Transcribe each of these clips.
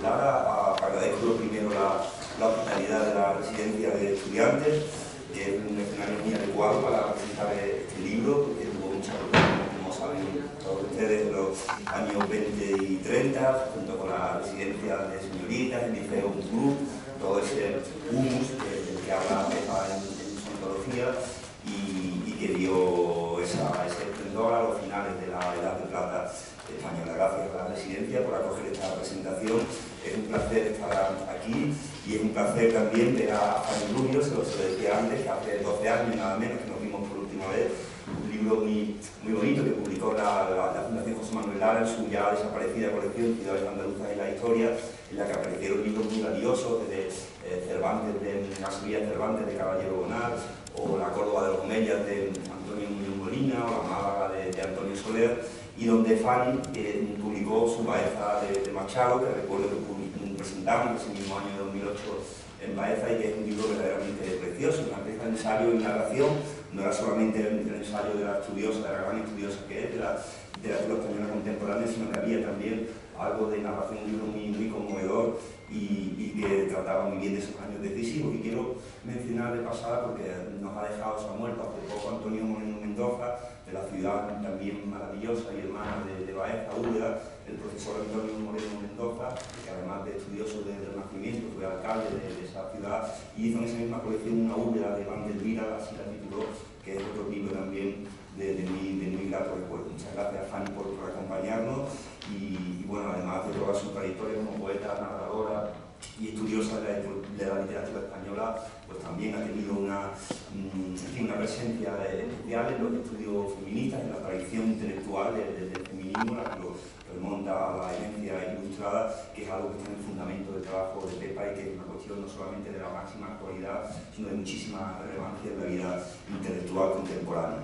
Lara. Agradezco primero la hospitalidad de la residencia de estudiantes, que es un escenario muy adecuado para presentar este libro, porque tuvo mucha protección, como saben todos ustedes, en los años 20 y 30, junto con la residencia de señoritas, el Liceo Club, todo ese humus del que habla Pepa en su antología, y que dio ese esplendor a los finales de la Edad de Plata española. Gracias a la residencia por acoger esta presentación. Es un placer estar aquí y es un placer también ver a Fanny Rubio, se lo decía antes, que hace 12 años nada menos que nos vimos por última vez. Un libro muy bonito que publicó la Fundación José Manuel Lara en su ya desaparecida colección Ciudades Andaluzas y la Historia, en la que aparecieron libros muy valiosos desde Cervantes, de Sevilla Cervantes de Caballero Bonal, o la Córdoba de los Mellas de Antonio Muñoz Molina, o la Málaga de Antonio Soler, y donde Fanny publicó su Baeza de Machado, que recuerdo que presentamos ese mismo año de 2008 en Baeza, y que es un libro verdaderamente precioso, una pieza de ensayo y narración. No era solamente el ensayo de la estudiosa, de la gran estudiosa que es de la literatura española contemporánea, sino que había también algo de narración, un libro muy conmovedor y que trataba muy bien de esos años decisivos. Y quiero mencionar de pasada, porque nos ha dejado, se ha muerto hace poco, Antonio Moreno Mendoza, de la ciudad también maravillosa y hermana de Baeza, Úbeda, el profesor Antonio Moreno Mendoza, que además de estudioso del Renacimiento fue alcalde de esa ciudad, y hizo en esa misma colección una Úbeda de Van der Vira, así la tituló, que es otro libro también de muy grato recuerdo. Muchas gracias, Fanny, por acompañarnos, y bueno, además de toda su trayectoria como poeta, narradora y estudiosa de la literatura española, pues también ha tenido una presencia especial en los estudios feministas, en la tradición intelectual del feminismo, la que lo remonta a la herencia ilustrada, que es algo que está en el fundamento del trabajo de Pepa y que es una cuestión no solamente de la máxima actualidad, sino de muchísima relevancia en la vida intelectual contemporánea.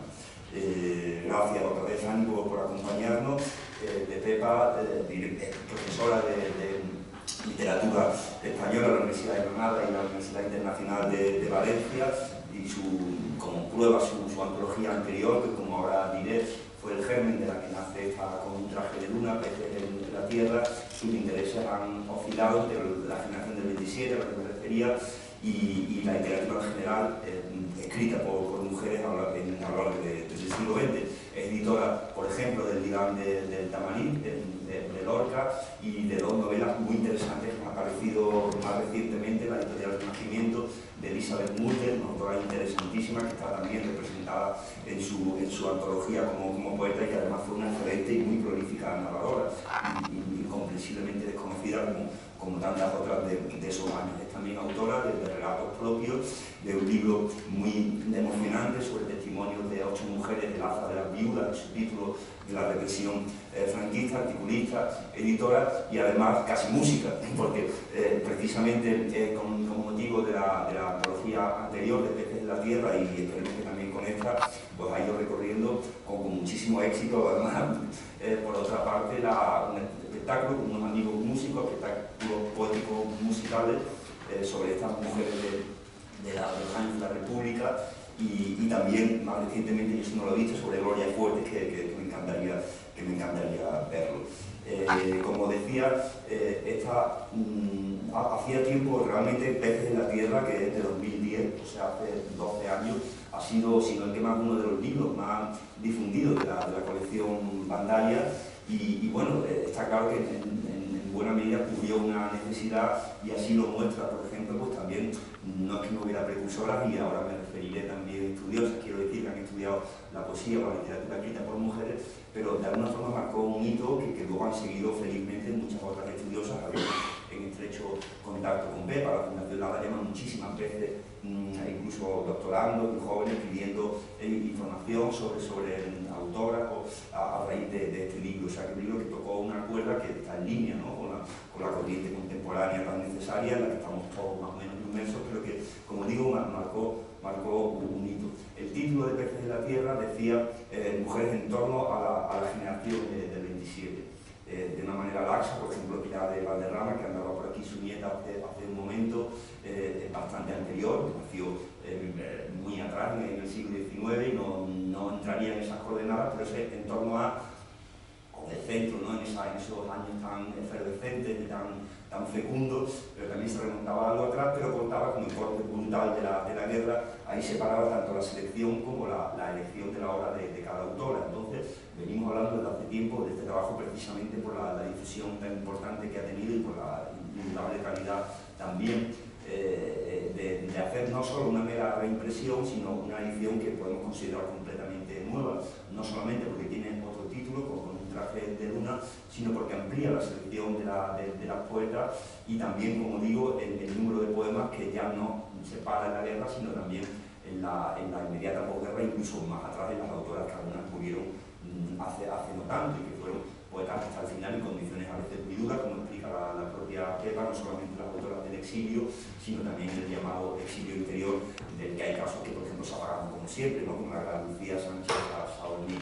Gracias otra vez, Fanny, por acompañarnos. De Pepa, profesora de literatura española en la Universidad de Granada y la Universidad Internacional de Valencia, y como prueba su antología anterior, que como ahora diré, fue el germen de la que nace esta Con un traje de luna, Peces en la Tierra. Sus intereses han oscilado entre la generación del 27, a la que me refería, y la literatura en general, escrita por mujeres a lo largo del siglo XX. Es editora, por ejemplo, del Diván del Tamarí, de Lorca, y de dos novelas muy interesantes que han aparecido más recientemente, la editorial del Renacimiento, de Elizabeth Mulder, una autora interesantísima que está también representada en su antología como poeta, y que además fue una excelente y muy prolífica narradora, y incomprensiblemente desconocida como tantas otras de esos años. Es también autora de relatos propios, de un libro muy emocionante sobre testimonios de 8 mujeres del Alza de las Viudas, de su título de la represión franquista, articulista, editora, y además casi música, porque precisamente con motivo de la antología anterior de Peces en la Tierra, y esperemos que también con esta, pues ha ido recorriendo con muchísimo éxito, además, por otra parte, un espectáculo con unos amigos músicos, espectáculos poéticos musicales sobre estas mujeres de los años de la República, y también, más recientemente, yo sí no lo he visto, sobre Gloria Fuertes, que me encantaría verlo. Como decía, hacía tiempo realmente Peces en la Tierra, que es de 2010, o sea, hace 12 años, ha sido, si no el que más, uno de los libros más difundidos de la colección Bandaria, y bueno, está claro que en buena medida cubrió una necesidad, y así lo muestra, por ejemplo, pues también, no es que no hubiera precursoras, y ahora me referiré también a estudiosas, quiero decir, que han estudiado la poesía o la literatura escrita por mujeres, pero de alguna forma marcó un hito que luego han seguido felizmente muchas otras estudiosas, en estrecho contacto con Pepa. La Fundación Lara llama muchísimas veces, incluso doctorando, jóvenes, pidiendo información sobre autoras a raíz de este libro. O sea, que un libro que tocó una cuerda que está en línea, ¿no?, con la corriente contemporánea tan necesaria, en la que estamos todos más o menos inmersos, pero que, como digo, marcó un hito. El título de Peces en la Tierra decía mujeres en torno a la generación del 27. De una manera laxa, por ejemplo, Pilar de Valderrama, que andaba por aquí, su nieta hace un momento, bastante anterior, nació muy atrás, en el siglo XIX, y no entraría en esas coordenadas, pero es en torno a, o del centro, ¿no?, en esos años tan efervescentes y tan tan fecundo, pero también se remontaba algo atrás, pero contaba con el corte brutal de la guerra. Ahí separaba tanto la selección como la elección de la obra de cada autora. Entonces, venimos hablando desde hace tiempo de este trabajo precisamente por la difusión tan importante que ha tenido y por la indudable calidad también de hacer no solo una mera reimpresión, sino una edición que podemos considerar completamente nueva, no solamente porque tiene otro título, con un traje de luna, sino porque amplía la selección de las poetas y también, como digo, el número de poemas que ya no se para en la guerra, sino también en la inmediata posguerra, incluso más atrás de las autoras que algunas murieron hace no tanto y que fueron poetas hasta el final en condiciones a veces muy duras, como explica la propia Pepa, no solamente las autoras del exilio, sino también el llamado exilio interior, del que hay casos que, por ejemplo, se apagaron como siempre, ¿no? Como la gran Lucía Sánchez Saolí.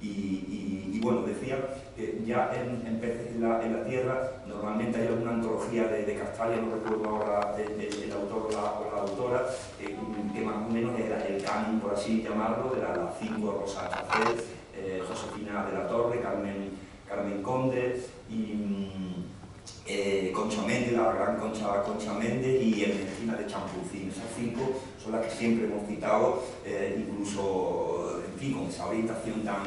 Y bueno, decía que ya en Peces en la Tierra normalmente hay alguna antología de Castalia, no recuerdo ahora el autor o la autora, que más o menos era el canon, por así llamarlo, de las 5 Rosa Chacel, Josefina de la Torre, Carmen Conde y Concha Méndez, la gran Concha Méndez y Ernestina de Champurcín. Esas 5 son las que siempre hemos citado, incluso en fin, con esa orientación tan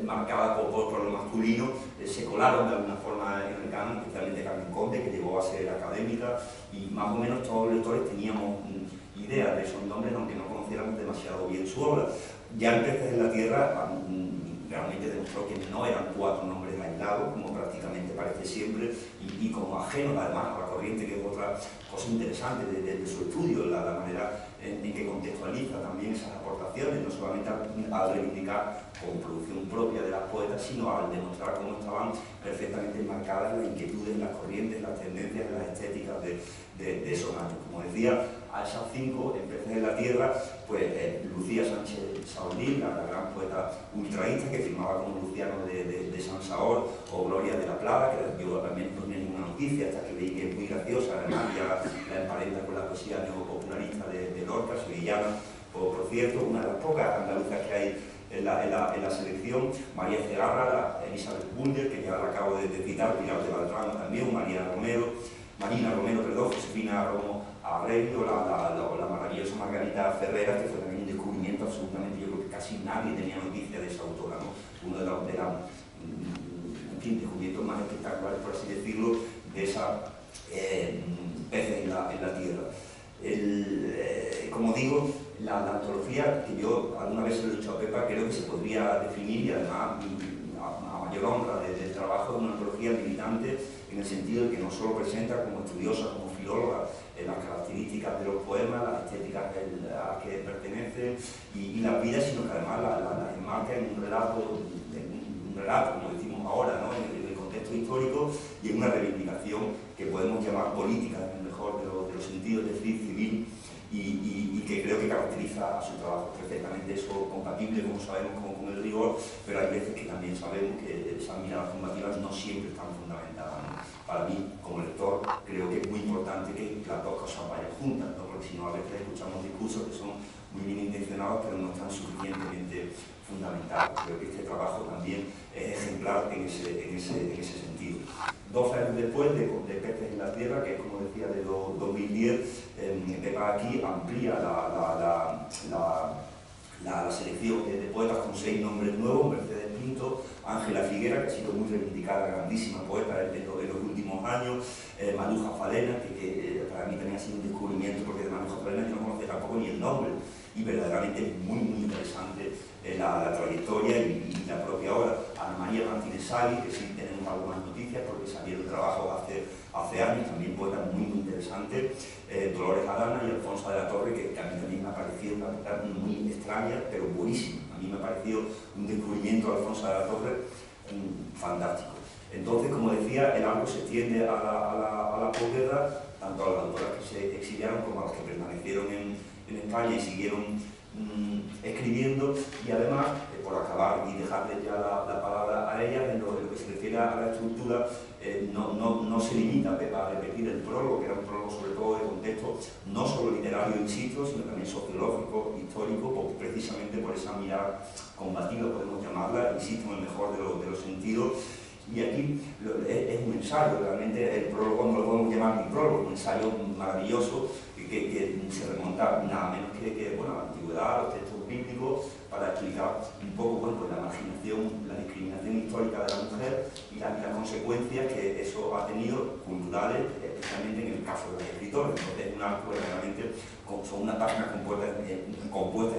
marcada por lo masculino, se colaron de alguna forma en el canon, especialmente Carmen Conde, que llegó a ser académica, y más o menos todos los lectores teníamos idea de esos nombres, aunque no conociéramos demasiado bien su obra. Ya en Peces en la Tierra realmente demostró que no eran 4 nombres aislados, como prácticamente parece siempre, y como ajenos además a la corriente, que es otra cosa interesante de su estudio, la manera en que contextualiza también esas aportaciones, no solamente al reivindicar como producción propia de las poetas, sino al demostrar cómo estaban perfectamente enmarcadas las inquietudes, las corrientes, las tendencias, las estéticas de esos años. Como decía, a esas 5, en Peces en la Tierra, pues Lucía Sánchez Saolí, la gran poeta ultraísta que firmaba como Luciano de Sansaor, o Gloria de la Plata, que yo también no tenía ninguna noticia hasta que leí que es muy graciosa, además ya la emparenta con la poesía neopopularista de Lorca, sevillana, por cierto, una de las pocas andaluzas que hay en la selección. María Cegarra, Elizabeth Bulder, que ya la acabo de citar, Pilar de Baltrán también, Marina Romero, Josefina Romo Arregui, o la maravillosa Margarita Ferreras, que fue también un descubrimiento absolutamente, yo creo que casi nadie tenía noticia de esa autora, ¿no? Uno de los descubrimientos más espectaculares, por así decirlo, de esa Peces en la Tierra. Como digo, la antología, que yo alguna vez se lo he dicho a Pepa, creo que se podría definir, y además a mayor honra del trabajo, de una antología militante, en el sentido de que no solo presenta como estudiosa, como filóloga, las características de los poemas, las estéticas a las que pertenecen y las vidas, sino que además las enmarca en un relato, como decimos ahora, ¿no? en el contexto histórico, y en una reivindicación que podemos llamar política, en el mejor de los sentidos, es decir, civil, y que creo que caracteriza a su trabajo perfectamente. Eso compatible, como sabemos, con el rigor, pero hay veces que también sabemos que esas miradas combativas no siempre están fundamentadas, ¿no? Para mí, como lector, creo que es muy importante que las dos cosas vayan juntas, ¿no? Porque si no, a veces escuchamos discursos que son muy bien intencionados, pero no están suficientemente fundamentados. Creo que este trabajo también es ejemplar en ese sentido. 12 años después de Peces en la Tierra, que es, como decía, de 2010, Pepa aquí amplía la selección de poetas con 6 nombres nuevos: Mercedes Pinto, Ángela Figuera, que ha sido muy reivindicada, grandísima poeta en los últimos años, Maruja Falena, que para mí también ha sido un descubrimiento, porque de Maruja Falena yo no conocía tampoco ni el nombre, y verdaderamente es muy interesante la trayectoria y la propia obra. Ana María Martínez Sali, que sí tenemos algunas noticias porque salieron trabajos hace años, también poeta muy interesante. Dolores Adana y Alfonso de la Torre, que a mí también me ha parecido una poeta muy extraña, pero buenísima. A mí me ha parecido un descubrimiento de Alfonso de la Torre fantástico. Entonces, como decía, el arco se extiende a la posguerra, tanto a las autoras que se exiliaron como a las que permanecieron en España y siguieron escribiendo, y además, por acabar y dejarles ya la palabra a ellas, en lo que se refiere a la estructura, no se limita a repetir el prólogo, que era un prólogo sobre todo de contexto no solo literario, insisto, sino también sociológico, histórico, precisamente por esa mirada combativa, podemos llamarla, insisto, en el mejor de los sentidos, Y aquí es un ensayo, realmente el prólogo no lo podemos llamar ni prólogo, un ensayo maravilloso que se remonta nada menos que bueno, a la antigüedad, a los textos bíblicos, para explicar un poco bueno, pues la marginación, la discriminación histórica de la mujer y las consecuencias que eso ha tenido culturales, especialmente en el caso de los escritores. Entonces es un arco realmente, son unas páginas compuestas en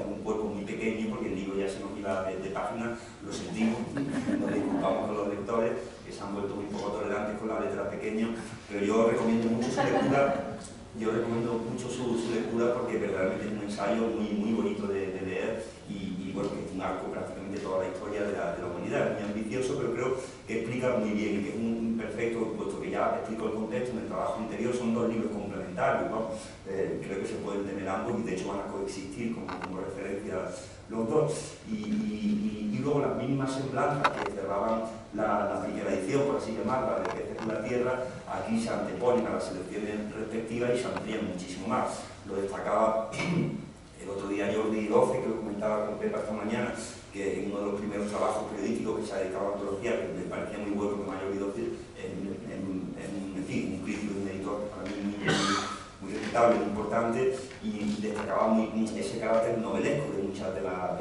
un cuerpo muy pequeño, porque el libro ya se nos iba de páginas, lo sentimos, nos disculpamos con los lectores, que se han vuelto muy poco tolerantes con la letra pequeña, pero yo recomiendo mucho su lectura. Yo recomiendo mucho su lectura porque verdaderamente es un ensayo muy bonito de leer y bueno, que es un arco prácticamente toda la historia de la humanidad. Es muy ambicioso, pero creo que explica muy bien y que es un perfecto, puesto que ya explico el contexto en el trabajo anterior, son dos libros complementarios, ¿no? Creo que se pueden tener ambos y de hecho van a coexistir como referencia los dos. Y luego las mínimas semblanzas que cerraban la primera edición, por así llamarla, de Peces en la Tierra, aquí se anteponen a las selecciones respectivas y se amplían muchísimo más. Lo destacaba el otro día Jordi Doce, que lo comentaba con Pepa esta mañana, que en uno de los primeros trabajos periodísticos que se ha dedicado a antología, que me parecía muy bueno que Jordi Doce, en fin, un crítico y un editor para mí muy respetable, muy importante, y destacaba ese carácter novelesco de muchas de las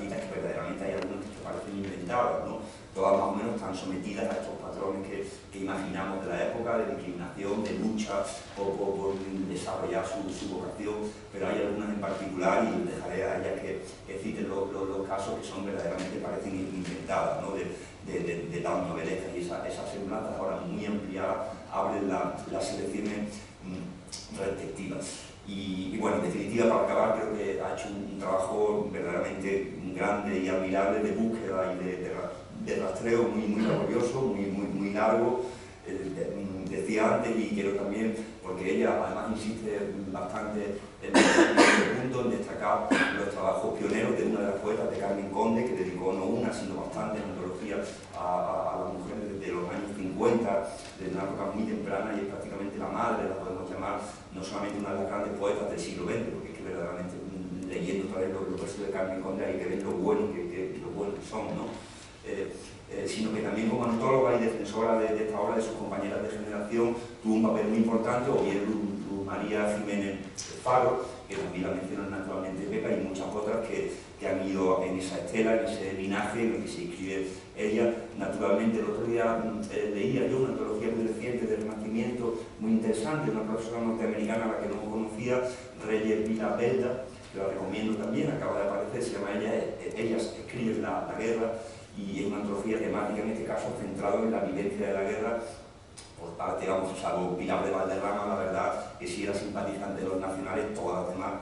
citas, que verdaderamente hay algunas que parecen inventadas, ¿no? Todas más o menos están sometidas a estos patrones que imaginamos de la época, de discriminación, de lucha por desarrollar su vocación, pero hay algunas en particular, y dejaré a ellas que citen los casos que son verdaderamente parecen inventadas, ¿no? de tan novelescas, y esas semblanzas ahora muy ampliadas abren las selecciones respectivas. Y bueno, en definitiva, para acabar, creo que ha hecho un trabajo verdaderamente grande y admirable de búsqueda y de rastreo muy laborioso, muy largo. Decía antes, y quiero también, porque ella además insiste bastante en este punto, en destacar los trabajos pioneros de una de las poetas, de Carmen Conde, que dedicó no una, sino bastantes antologías a las mujeres desde los años 50, de una época muy temprana, y es prácticamente la madre, la podemos llamar, no solamente una de las grandes poetas del siglo XX, porque es que verdaderamente leyendo otra vez los versos de Carmen Conde hay que ver lo bueno que son, ¿no? Sino que también como antóloga y defensora de esta obra de sus compañeras de generación tuvo un papel muy importante, o bien Luz María Jiménez Faro, que también la mencionan naturalmente Pepa, y muchas otras que han ido en esa estela, en ese linaje en el que se inscribe ella. Naturalmente, el otro día leía yo una antología muy reciente del Renacimiento, muy interesante, una profesora norteamericana a la que no conocía, Reyes Vila Belda, que la recomiendo también, acaba de aparecer, se llama Ellas escriben la guerra, y es una antología temática, en este caso centrada en la vivencia de la guerra, por parte, vamos, salvo Pilar de Valderrama, la verdad que sí era simpatizante de los nacionales, todas las demás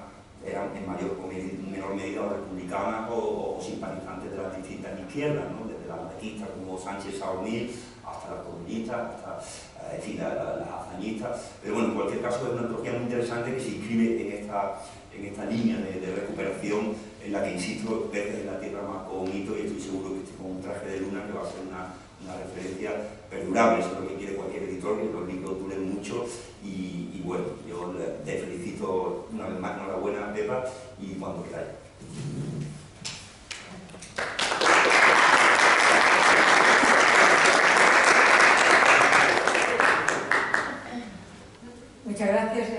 eran en mayor o menor medida republicanas o simpatizantes de las distintas izquierdas, ¿no? Desde las anarquistas como Sánchez Saornil hasta las comunistas, hasta en fin, las hazañistas. Pero bueno, en cualquier caso es una antología muy interesante que se inscribe en esta línea de recuperación, en la que, insisto, Peces en la Tierra marcó un hito, y estoy seguro que con un traje de luna que va a ser una referencia perdurable. Eso es lo que quiere cualquier editor, que los libros duren mucho, y bueno, yo te felicito una vez más, enhorabuena, Pepa, y cuando queráis. Muchas gracias.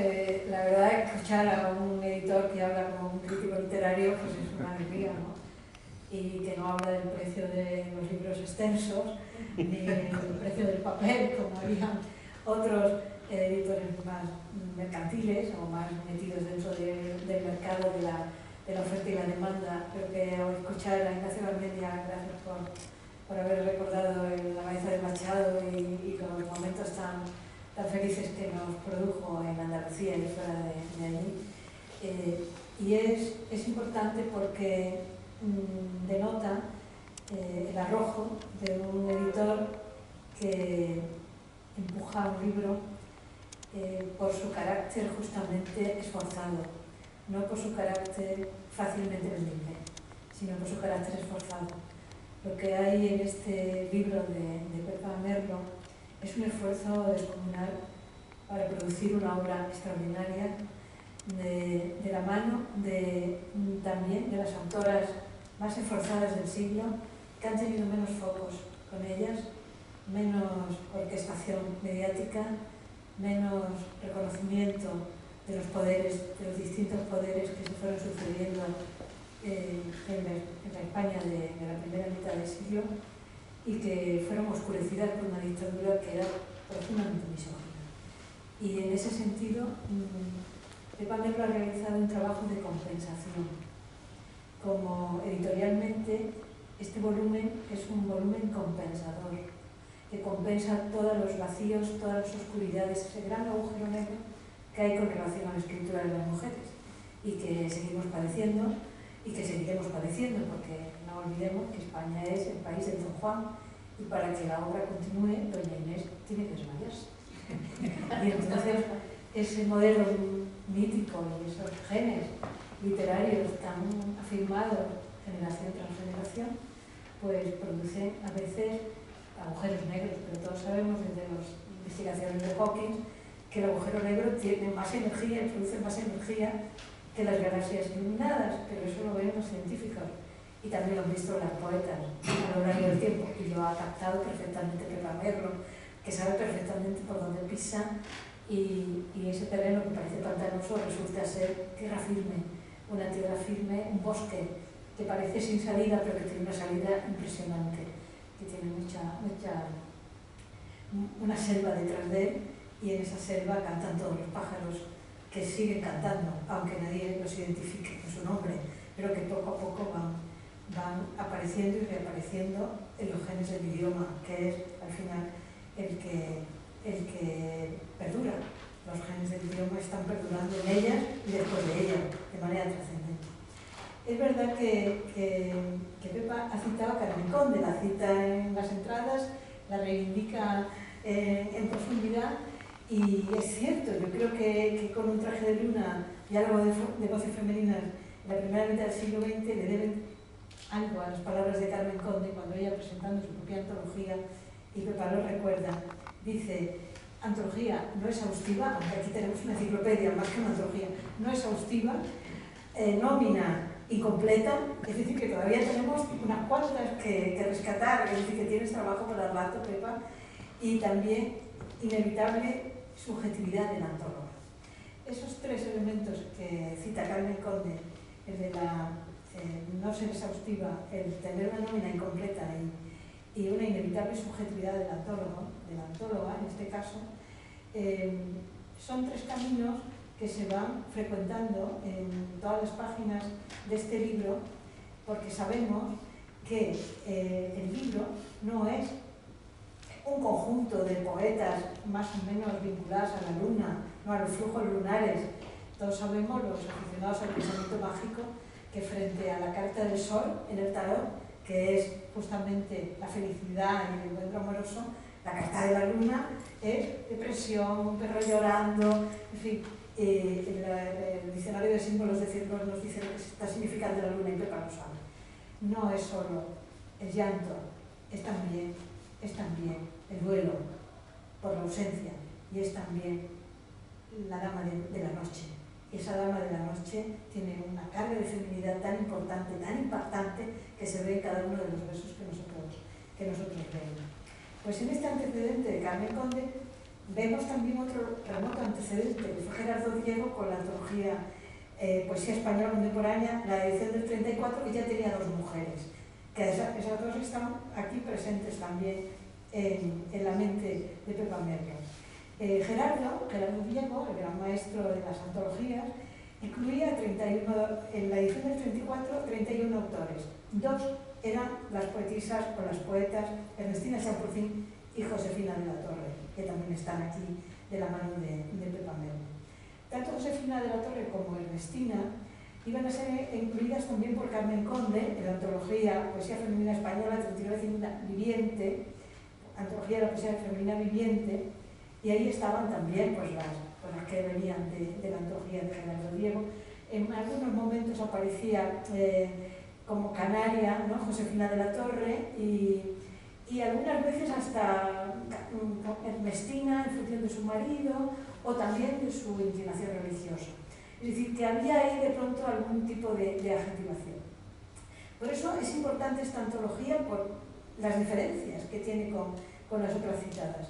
La verdad, escuchar a un editor que habla como un crítico literario pues es una alegría, ¿no? Y que no habla del precio de los libros extensos, ni del precio del papel, como harían otros editores más mercantiles o más metidos dentro del mercado de la oferta y la demanda. Creo que al escuchar a Ignacio Garmendia, gracias por haber recordado la Baeza de Machado y los momentos tan felices que nos produjo en Andalucía y fuera de allí. Y es importante porque denota el arrojo de un editor que empuja un libro por su carácter justamente esforzado, no por su carácter fácilmente vendible, sino por su carácter esforzado. Lo que hay en este libro de Pepa Merlo es un esfuerzo descomunal para producir una obra extraordinaria de la mano también de las autoras más esforzadas del siglo, que han tenido menos focos con ellas, menos orquestación mediática, menos reconocimiento de los poderes, de los distintos poderes que se fueron sucediendo en la España de la primera mitad del siglo y que fueron oscurecidas por una dictadura que era profundamente misógina. Y en ese sentido, Pepa Merlo ha realizado un trabajo de compensación. Como editorialmente, este volumen es un volumen compensador, que compensa todos los vacíos, todas las oscuridades, ese gran agujero negro que hay con relación a la escritura de las mujeres y que seguimos padeciendo y que seguiremos padeciendo, porque no olvidemos que España es el país del Don Juan y para que la obra continúe, doña Inés tiene que desmayarse. Y entonces ese modelo mítico y esos genes literarios tan afirmados generación tras generación, pues producen a veces agujeros negros, pero todos sabemos desde las investigaciones de Hawking que el agujero negro tiene más energía y produce más energía que las galaxias iluminadas, pero eso lo ven los científicos y también lo han visto las poetas a lo largo del tiempo, y lo ha captado perfectamente Pepa Merlo, que sabe perfectamente por dónde pisa, y ese terreno que parece pantanoso resulta ser tierra firme, una tierra firme, un bosque que parece sin salida, pero que tiene una salida impresionante, que tiene una selva detrás de él, y en esa selva cantan todos los pájaros que siguen cantando, aunque nadie los identifique con su nombre, pero que poco a poco van apareciendo y reapareciendo en los genes del idioma, que es al final el que perdura. Los genes del idioma están perdurando en ellas y después de ellas, de manera trascendente. Es verdad que Pepa ha citado a Carmen Conde, la cita en las entradas, la reivindica en profundidad, y es cierto, yo creo que con Un traje de luna, diálogo de voces femeninas en la primera mitad del siglo XX, le deben algo a las palabras de Carmen Conde cuando ella, presentando su propia antología, y Pepa lo recuerda, dice: antología no exhaustiva, aunque aquí tenemos una enciclopedia más que una antología, no exhaustiva, nómina incompleta, es decir, que todavía tenemos unas cuantas que rescatar, es decir, que tienes trabajo para rato, Pepa, y también inevitable subjetividad del antólogo. Esos tres elementos que cita Carmen Conde, el de la no ser exhaustiva, el tener una nómina incompleta y una inevitable subjetividad del antólogo, de la antóloga en este caso, son tres caminos que se van frecuentando en todas las páginas de este libro, porque sabemos que el libro no es un conjunto de poetas más o menos vinculadas a la luna, no a los flujos lunares. Todos sabemos, los aficionados al pensamiento mágico, que frente a la carta del sol en el tarot, que es justamente la felicidad y el encuentro amoroso, la carta de la luna es depresión, un perro llorando, en fin. El diccionario de símbolos de círculos nos dice lo que está significando la luna y Pepa lo sabe. No es solo el llanto, es también el duelo por la ausencia, y es también la dama de la noche. Esa dama de la noche tiene una carga de feminidad tan importante, tan impactante, que se ve en cada uno de los versos que nosotros leemos. Pues en este antecedente de Carmen Conde vemos también otro remoto antecedente, que fue Gerardo Diego con la antología Poesía Española Contemporánea, la edición del 34, que ya tenía dos mujeres, que esas dos están aquí presentes también en la mente de Pepa Merlo. Gerardo Diego, el gran maestro de las antologías, incluía 31, en la edición del 34, 31 autores. Dos eran las poetisas o las poetas Ernestina Champurcín y Josefina de la Torre, que también están aquí de la mano de Pepa Merlo. Tanto Josefina de la Torre como Ernestina iban a ser incluidas también por Carmen Conde en la antología Poesía Femenina Española, 39 viviente, antología de la poesía femenina viviente, y ahí estaban también pues, las que venían de la antología de Gerardo Diego. En algunos momentos aparecía como canaria, ¿no?, Josefina de la Torre, y algunas veces hasta Ernestina en función de su marido o también de su inclinación religiosa. Es decir, que había ahí de pronto algún tipo de adjetivación. Por eso es importante esta antología por las diferencias que tiene con con las otras citadas.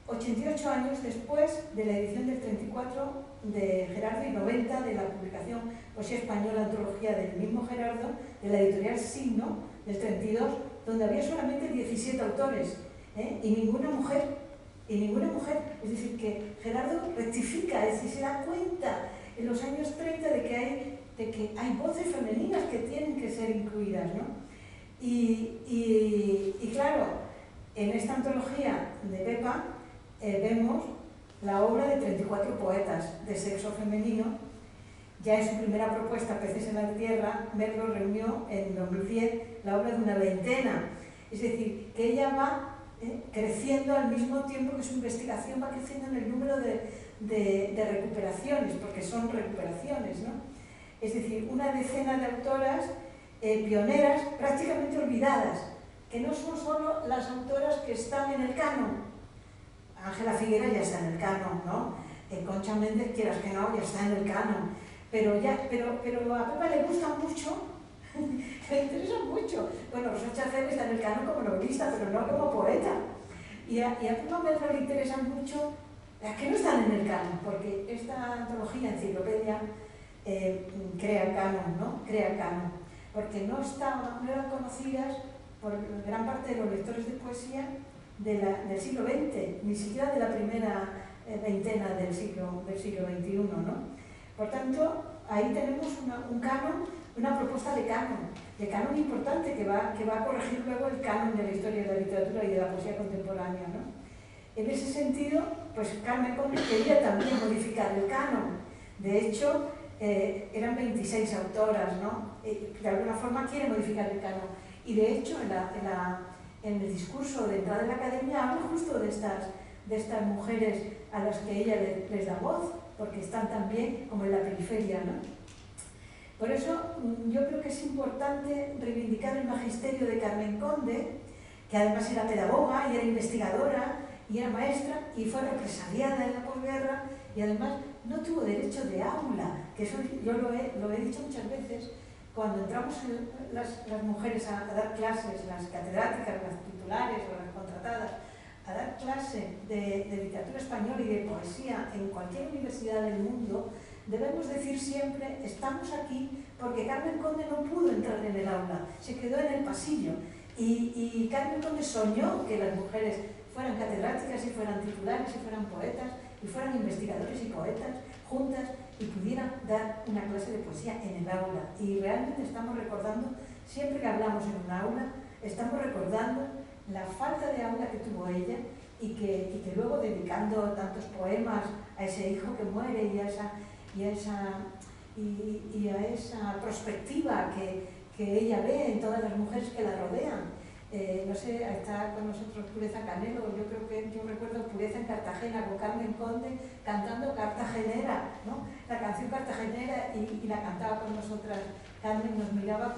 88 años después de la edición del 34 de Gerardo y 90 de la publicación Poesía Española, antología del mismo Gerardo, de la editorial Signo, del 32, donde había solamente 17 autores, y ninguna mujer. Es decir, que Gerardo rectifica, es decir, se da cuenta en los años 30 de que hay voces femeninas que tienen que ser incluidas, ¿no? Y claro, en esta antología de Pepa vemos la obra de 34 poetas de sexo femenino. Ya en su primera propuesta, Peces en la Tierra, Merlo reunió en 2010 la obra de una veintena. Es decir, que ella va creciendo al mismo tiempo que su investigación va creciendo en el número de recuperaciones, porque son recuperaciones, ¿no? Es decir, una decena de autoras pioneras prácticamente olvidadas, que no son solo las autoras que están en el canon. Ángela Figuera ya está en el canon, ¿no? Concha Méndez, quieras que no, ya está en el canon. Pero a Pepa le gusta mucho, le interesa mucho. Bueno, Rosa Chacel está en el canon como novelista, pero no como poeta. Y a Pepa Merlo le interesa mucho las que no están en el canon, porque esta antología, enciclopedia, crea canon, ¿no? Crea canon. Porque no eran conocidas por gran parte de los lectores de poesía del siglo XX, ni siquiera de la primera veintena del siglo XXI, ¿no? Por tanto, ahí tenemos un canon, una propuesta de canon importante que va a corregir luego el canon de la historia de la literatura y de la poesía contemporánea, ¿no? En ese sentido, pues Carmen Conde quería también modificar el canon. De hecho, eran 26 autoras, ¿no? De alguna forma quiere modificar el canon. Y de hecho, en el discurso de entrada en la academia habla justo de estas mujeres a las que ella les da voz, porque están también como en la periferia, ¿no? Por eso yo creo que es importante reivindicar el magisterio de Carmen Conde, que además era pedagoga y era investigadora y era maestra y fue represaliada en la posguerra y además no tuvo derecho de aula, que eso yo lo he dicho muchas veces. Cuando entramos las mujeres a dar clases, las catedráticas, las titulares o las contratadas, a dar clase de literatura española y de poesía en cualquier universidad del mundo, debemos decir siempre, estamos aquí porque Carmen Conde no pudo entrar en el aula, se quedó en el pasillo. Y Carmen Conde soñó que las mujeres fueran catedráticas y fueran titulares y fueran poetas y fueran investigadores y poetas juntas y pudieran dar una clase de poesía en el aula. Y realmente estamos recordando, siempre que hablamos en un aula, estamos recordando la falta de aula que tuvo ella y que luego dedicando tantos poemas a ese hijo que muere y a esa perspectiva que ella ve en todas las mujeres que la rodean. No sé, está con nosotros Pureza Canelo, yo recuerdo Pureza en Cartagena con Carmen Conde cantando Cartagenera, ¿no? La canción Cartagenera y la cantaba con nosotras. Carmen nos miraba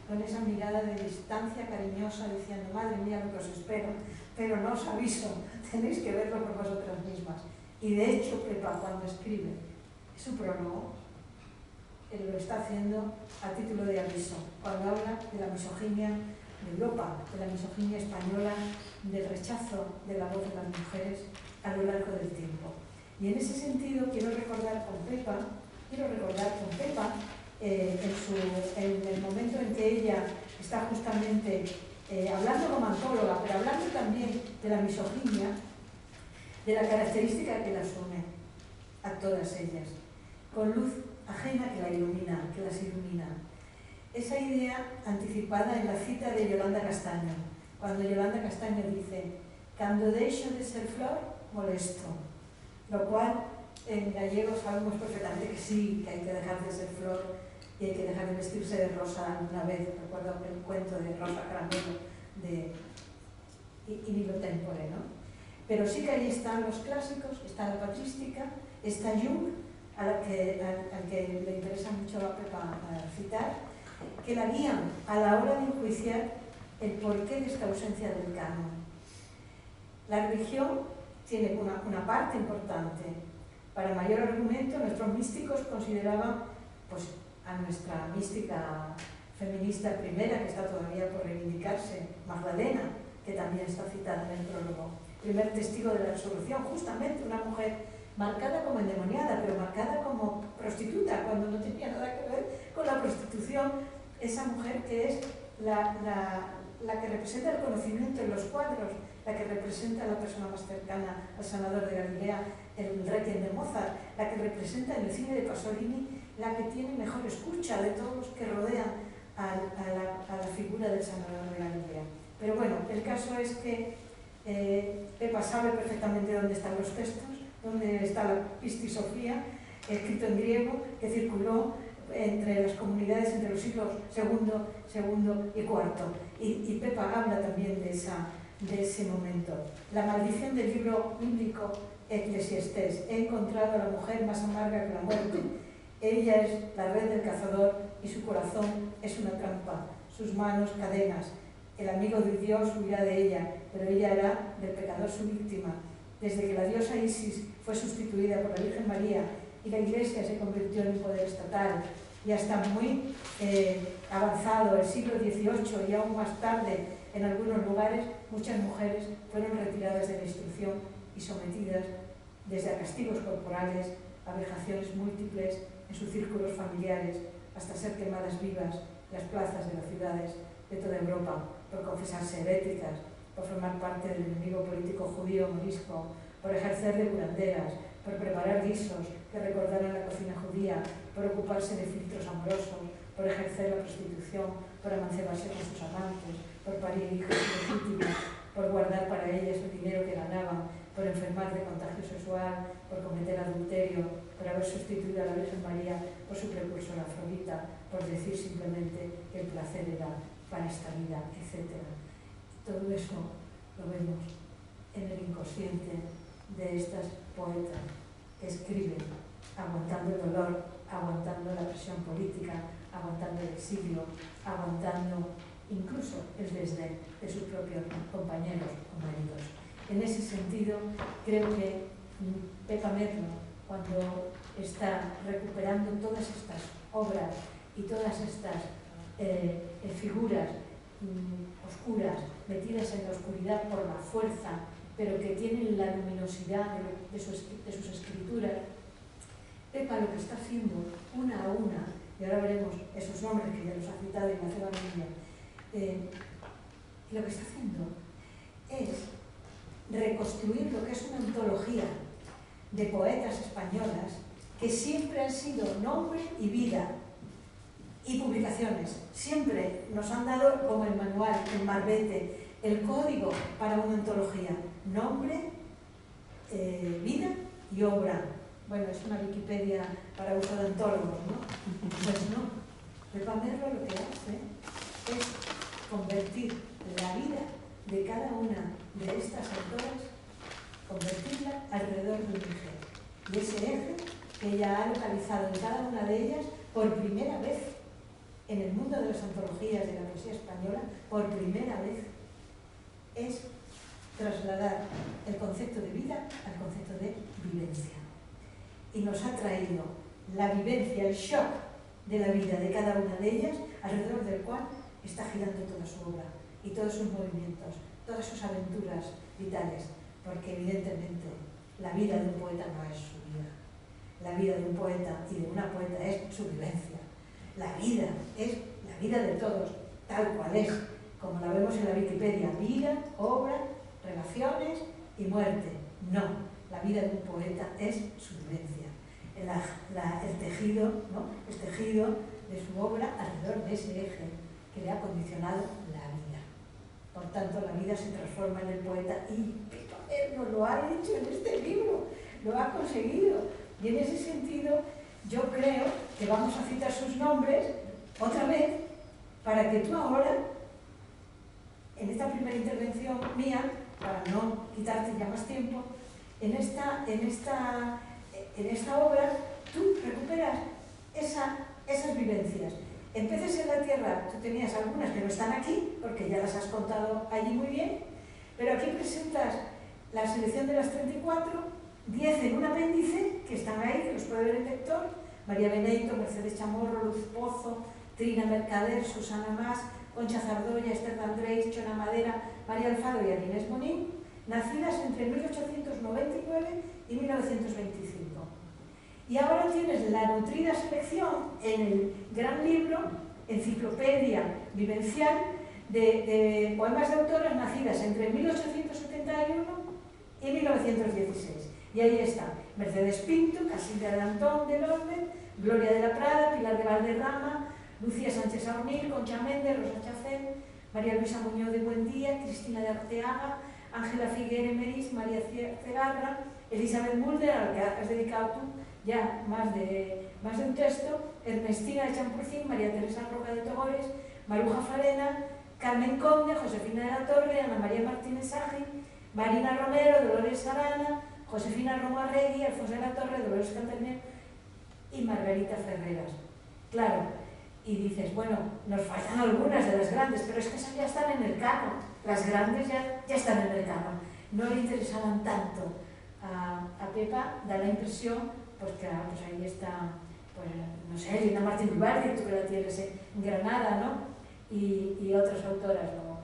con esa mirada de distancia cariñosa diciendo, madre mía lo que os espero, pero no os aviso, tenéis que verlo por vosotras mismas. Y de hecho Pepa cuando escribe su prólogo, él lo está haciendo a título de aviso, cuando habla de la misoginia de Europa, de la misoginia española, del rechazo de la voz de las mujeres a lo largo del tiempo. Y en ese sentido quiero recordar con Pepa en el momento en que ella está justamente hablando como antóloga, pero hablando también de la misoginia, de la característica que las une a todas ellas, con luz ajena que las ilumina. Esa idea anticipada en la cita de Yolanda Castaño, cuando Yolanda Castaño dice «Cando deixo de ser flor, molesto», lo cual en gallego sabemos perfectamente que sí, que hay que dejar de ser flor y hay que dejar de vestirse de rosa alguna vez. Recuerdo el cuento de Rosa Caramelo de Nilo Tempore, ¿no? Pero sí que ahí están los clásicos, está la patrística, está Jung, al que le interesa mucho a Pepa citar, que la guían a la hora de enjuiciar el porqué de esta ausencia del canon. La religión tiene una parte importante. Para mayor argumento, nuestros místicos consideraban pues, a nuestra mística feminista primera, que está todavía por reivindicarse, Magdalena, que también está citada en el prólogo. Primer testigo de la resurrección, justamente una mujer marcada como endemoniada, pero marcada como prostituta, cuando no tenía nada que ver con la prostitución. Esa mujer que es la que representa el conocimiento en los cuadros, la que representa a la persona más cercana al sanador de Galilea, el Requiem de Mozart, la que representa en el cine de Pasolini, la que tiene mejor escucha de todos los que rodean a la figura del sanador de Galilea. Pero bueno, el caso es que Pepa sabe perfectamente dónde están los textos, dónde está la Pistisofía, escrito en griego, que circuló entre las comunidades entre los siglos segundo y cuarto. Y Pepa habla también de ese momento. La maldición del libro bíblico Eclesiastés. He encontrado a la mujer más amarga que la muerte. Ella es la red del cazador y su corazón es una trampa, sus manos cadenas. El amigo de Dios huirá de ella, pero ella hará del pecador su víctima. Desde que la diosa Isis fue sustituida por la Virgen María y la Iglesia se convirtió en un poder estatal, y hasta muy avanzado el siglo XVIII y aún más tarde en algunos lugares, muchas mujeres fueron retiradas de la instrucción y sometidas desde a castigos corporales, a vejaciones múltiples en sus círculos familiares, hasta ser quemadas vivas en las plazas de las ciudades de toda Europa por confesarse heréticas, por formar parte del enemigo político judío morisco, por ejercer de curanderas, por preparar guisos que recordaran la cocina judía, por ocuparse de filtros amorosos, por ejercer la prostitución, por amancebarse con sus amantes, por parir hijos ilegítimos, por guardar para ellas el dinero que ganaban, por enfermar de contagio sexual, por cometer adulterio, por haber sustituido a la Virgen María por su precursora Afrodita, por decir simplemente que el placer era para esta vida, etc. Todo eso lo vemos en el inconsciente de estas poetas que escriben aguantando el dolor, aguantando la presión política, aguantando el exilio, aguantando incluso el desdén de sus propios compañeros o maridos. En ese sentido, creo que Pepa Merlo, cuando está recuperando todas estas obras y todas estas figuras oscuras, metidas en la oscuridad por la fuerza, pero que tienen la luminosidad de sus escrituras, Pepa lo que está haciendo una a una, y ahora veremos esos nombres que ya los ha citado Ignacio Garmendia, lo que está haciendo es reconstruir lo que es una antología de poetas españolas que siempre han sido nombre y vida y publicaciones. Siempre nos han dado como el manual, el marbete, el código para una antología: nombre, vida y obra. Bueno, es una Wikipedia para uso de antólogos, ¿no? Pues no. Pepa Merlo lo que hace es convertir la vida de cada una de estas autoras, convertirla alrededor de un eje. Y ese eje que ella ha localizado en cada una de ellas por primera vez en el mundo de las antologías de la poesía española, por primera vez, es trasladar el concepto de vida al concepto de vivencia. Y nos ha traído la vivencia, el shock de la vida de cada una de ellas, alrededor del cual está girando toda su obra y todos sus movimientos, todas sus aventuras vitales, porque evidentemente la vida de un poeta no es su vida. La vida de un poeta y de una poeta es su vivencia. La vida es la vida de todos, tal cual es, como la vemos en la Wikipedia: vida, obra, relaciones y muerte. No, la vida de un poeta es su vivencia. El tejido, ¿no? El tejido de su obra alrededor de ese eje que le ha condicionado la vida. Por tanto, la vida se transforma en el poeta, y Pepa Merlo lo ha hecho en este libro, lo ha conseguido. Y en ese sentido, yo creo que vamos a citar sus nombres otra vez, para que tú ahora, en esta primera intervención mía, para no quitarte ya más tiempo, en esta obra tú recuperas esas vivencias. En Peces en la Tierra tú tenías algunas que no están aquí, porque ya las has contado allí muy bien, pero aquí presentas la selección de las 34, 10 en un apéndice, que están ahí, que los puede ver el lector: María Beneito, Mercedes Chamorro, Luz Pozo, Trina Mercader, Susana Mas, Concha Zardoya, Esther D'Andrés, Chona Madera, María Alfaro y Agnès Monín, nacidas entre 1899 y 1925. Y ahora tienes la nutrida selección en el gran libro, enciclopedia vivencial, de poemas de autoras nacidas entre 1871 y 1916. Y ahí está Mercedes Pinto, Casilda de Antón de Lorde, Gloria de la Prada, Pilar de Valderrama, Lucía Sánchez Aunil, Concha Méndez, Rosa Chacén, María Luisa Muñoz de Buendía, Cristina de Arteaga, Ángela Figueres Merís, María Cegarra, Elizabeth Mulder, a la que has dedicado tú ya más de un texto, Ernestina de Champurcín, María Teresa Roca de Togores, Maruja Farena, Carmen Conde, Josefina de la Torre, Ana María Martínez Sagi, Marina Romero, Dolores Arana, Josefina Romarregui, Alfonso de la Torre, Dolores Canterner y Margarita Ferreras. Claro, y dices, bueno, nos faltan algunas de las grandes, pero es que esas ya están en el canon. Las grandes ya están en el canon. No le interesaban tanto a Pepa, da la impresión, pues que pues ahí está, pues, no sé, Linda Martín Vivaldi, tú que la tienes en Granada, ¿no? Y otras autoras, ¿no?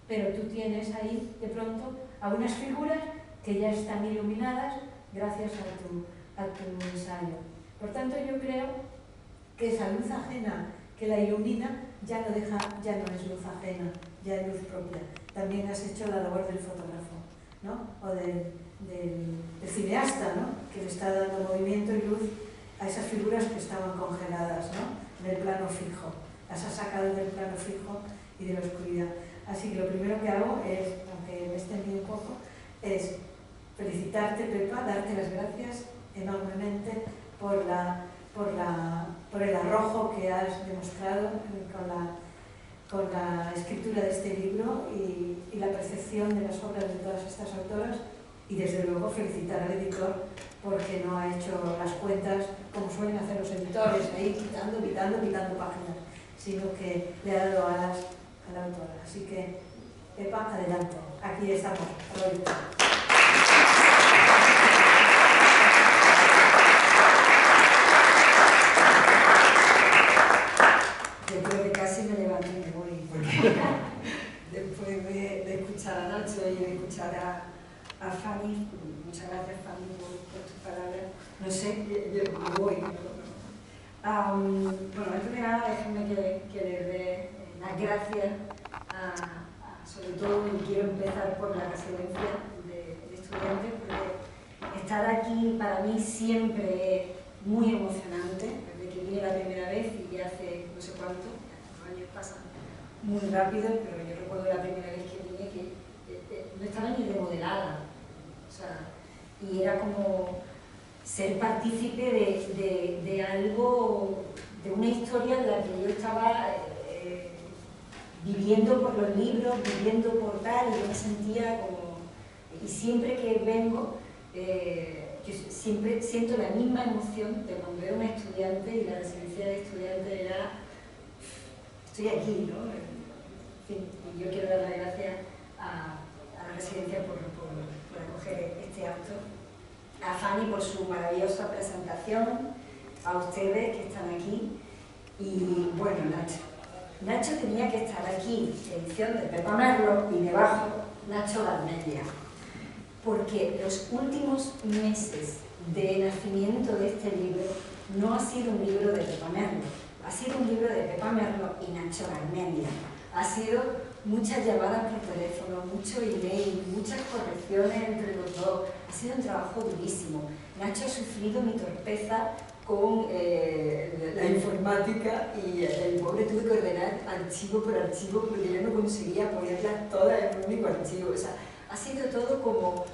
Pero tú tienes ahí, de pronto, algunas figuras que ya están iluminadas gracias a tu ensayo. Por tanto, yo creo que esa luz ajena que la ilumina ya no es luz ajena, ya es luz propia. También has hecho la labor del fotógrafo, ¿no? O del cineasta, ¿no? Que le está dando movimiento y luz a esas figuras que estaban congeladas, ¿no? En el plano fijo. Las has sacado del plano fijo y de la oscuridad. Así que lo primero que hago es, aunque me he extendido un poco, es felicitarte, Pepa, darte las gracias enormemente por el arrojo que has demostrado con la escritura de este libro y la percepción de las obras de todas estas autoras, y desde luego felicitar al editor porque no ha hecho las cuentas como suelen hacer los editores, ahí quitando páginas, sino que le ha dado alas a la autora. Así que, Pepa, adelante, aquí estamos. Yo creo que casi me levanto y me voy, porque después de escuchar a Nacho y de escuchar a Fanny, muchas gracias, Fanny, por tus palabras. No sé, yo me voy. Bueno, antes de nada, déjenme que les dé las gracias sobre todo, quiero empezar por la residencia de estudiantes, porque estar aquí para mí siempre es muy emocionante, desde que vine la primera vez y ya hace no sé cuánto, los años pasan muy rápido, pero yo recuerdo la primera vez que vine que no estaba ni remodelada, o sea, y era como ser partícipe de algo, de una historia en la que yo estaba viviendo por los libros, viviendo por tal, y yo me sentía como... Y siempre que vengo, yo siempre siento la misma emoción de cuando veo a una estudiante, y la residencia de estudiantes era... Estoy aquí, ¿no? En fin, y yo quiero dar las gracias a la residencia por acoger este acto, a Fanny por su maravillosa presentación, a ustedes que están aquí, y bueno, Nacho tenía que estar aquí, edición de Pepa Merlo, y debajo Nacho Garmendia, porque los últimos meses de nacimiento de este libro no ha sido un libro de Pepa Merlo, ha sido un libro de Pepa Merlo y Nacho Garmendia. Ha sido muchas llamadas por teléfono, mucho email, muchas correcciones entre los dos. Ha sido un trabajo durísimo. Nacho ha sufrido mi torpeza con la informática, y el pobre tuve que ordenar archivo por archivo porque yo no conseguía ponerlas todas en un único archivo. O sea, ha sido todo como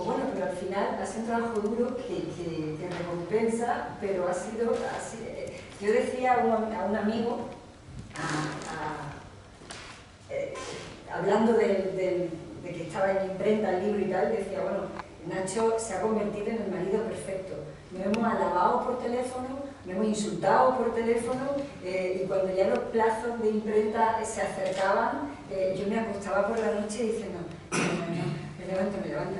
bueno, pero al final ha sido un trabajo duro que recompensa, pero ha sido así. Yo decía a un amigo, hablando de que estaba en imprenta el libro y tal, decía, bueno, Nacho se ha convertido en el marido perfecto. Nos hemos alabado por teléfono, nos hemos insultado por teléfono, y cuando ya los plazos de imprenta se acercaban, yo me acostaba por la noche diciendo, no, me levanto,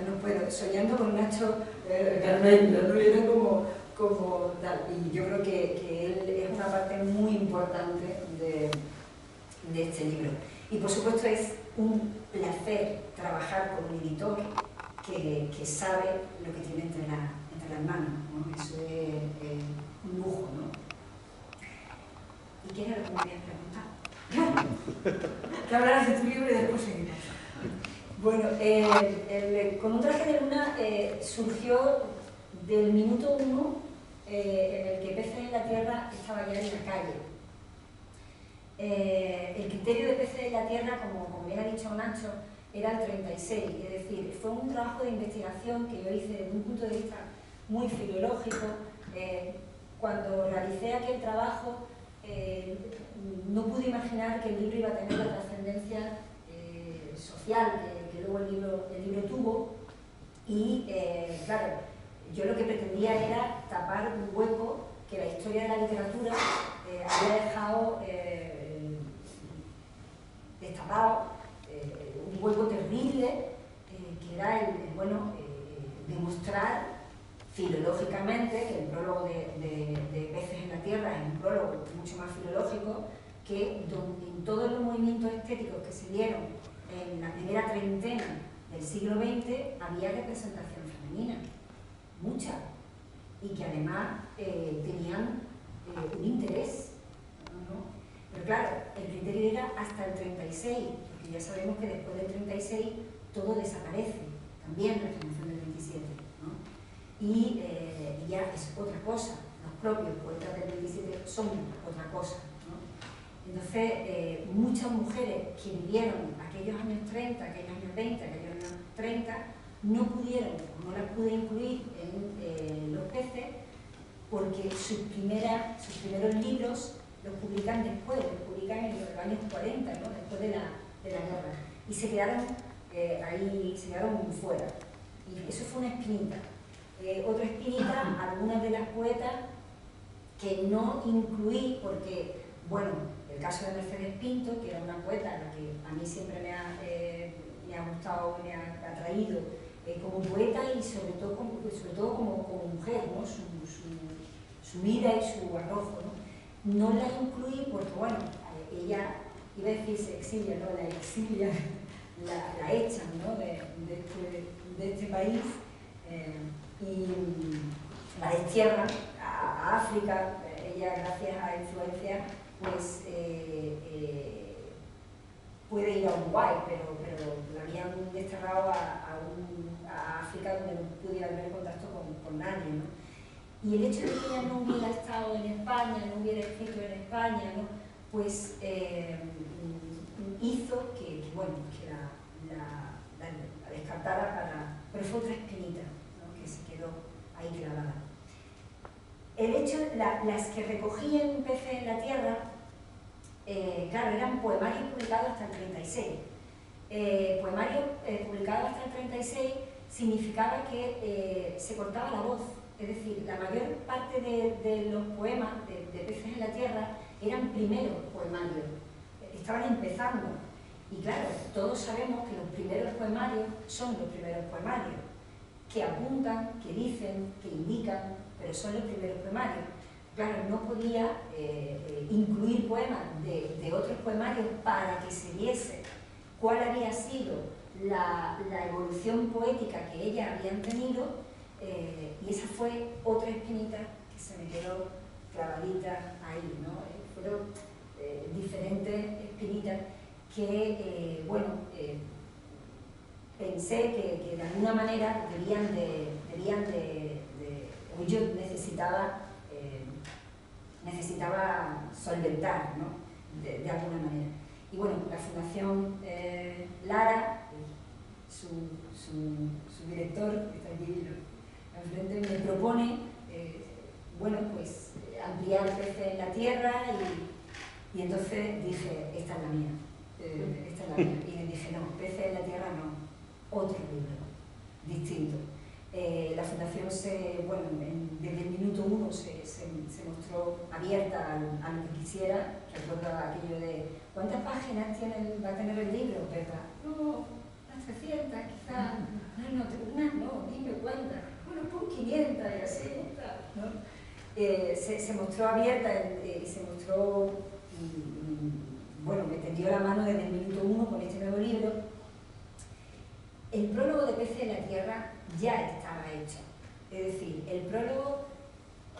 no puedo, soñando con Nacho Garmendia, ¿no? Era como tal. Y yo creo que él es una parte muy importante de este libro. Y por supuesto es un placer trabajar con un editor que sabe lo que tiene entre las manos, ¿no? Eso es un lujo, ¿no? ¿Y qué era lo que me habías preguntado? Que hablaras de tu libro y después seguimos. Bueno, con un traje de luna surgió del minuto 1 en el que Peces en la Tierra estaba ya en la calle. El criterio de Peces en la Tierra, como bien ha dicho Nacho, era el 36, es decir, fue un trabajo de investigación que yo hice desde un punto de vista muy filológico. Cuando realicé aquel trabajo, no pude imaginar que el libro iba a tener la trascendencia social que luego el libro tuvo, y claro, yo lo que pretendía era tapar un hueco que la historia de la literatura había dejado destapado, un hueco terrible, que era el demostrar filológicamente, que el prólogo de Peces en la Tierra es un prólogo mucho más filológico, que en todos los movimientos estéticos que se dieron en la primera treintena del siglo XX había representación femenina, mucha, y que además tenían un interés, ¿no? Pero claro, el criterio era hasta el 36, porque ya sabemos que después del 36 todo desaparece, también la generación del 27, ¿no? Y ya es otra cosa, los propios poetas del 27 son otra cosa, ¿no? Entonces, muchas mujeres que vivieron aquellos años 30, aquellos años 20, aquellos años 30, no pudieron, no las pude incluir en Los Peces, porque sus primeros libros los publican después, los publican en los años 40, ¿no? Después de la guerra, y se quedaron ahí, se quedaron fuera, y eso fue una espinita. Otra espinita, algunas de las poetas que no incluí porque, bueno, el caso de Mercedes Pinto, que era una poeta a la que a mí siempre me ha gustado, me ha atraído como poeta y sobre todo como mujer, ¿no? Su vida y su arrojo, ¿no? No la incluí porque, bueno, ella, iba a decir se exilia, ¿no? La exilia, la echan, ¿no? de este país, y la destierran a África. Ella, gracias a influencia, pues puede ir a Uruguay, pero la habían desterrado a África, donde no pudiera tener contacto con nadie, ¿no? Y el hecho de que ella no hubiera estado en España, no hubiera escrito en España, ¿no? Pues hizo que la descartara pero fue otra espinita, ¿no? Que se quedó ahí clavada. El hecho, las que recogí en Peces en la Tierra, claro, eran poemarios publicados hasta el 36. Poemarios publicados hasta el 36 significaba que se cortaba la voz, es decir, la mayor parte de los poemas de Peces en la Tierra eran primeros poemarios, estaban empezando. Y claro, todos sabemos que los primeros poemarios son los primeros poemarios, que apuntan, que dicen, que indican, pero son los primeros poemarios. Claro, no podía incluir poemas de otros poemarios para que se viese cuál había sido la evolución poética que ellas habían tenido, y esa fue otra espinita que se me quedó clavadita ahí, ¿no? Fueron diferentes espinitas que, pensé que de alguna manera o yo necesitaba solventar, ¿no? de alguna manera. Y bueno, la Fundación Lara, su director, que está aquí enfrente, me propone ampliar Peces en la Tierra, y entonces dije, esta es la mía. Y le dije, no, Peces en la Tierra no, otro libro, distinto. La Fundación, desde el minuto 1 se mostró abierta a lo que quisiera. Recuerdo aquello de, ¿cuántas páginas va a tener el libro, Pepa? No, unas 300 quizás. No, dime cuántas. Bueno, pon 500 y así, ¿no? Se mostró abierta y se mostró bueno, me tendió la mano desde el minuto 1 con este nuevo libro. El prólogo de Peces en la Tierra ya estaba hecho. Es decir, el prólogo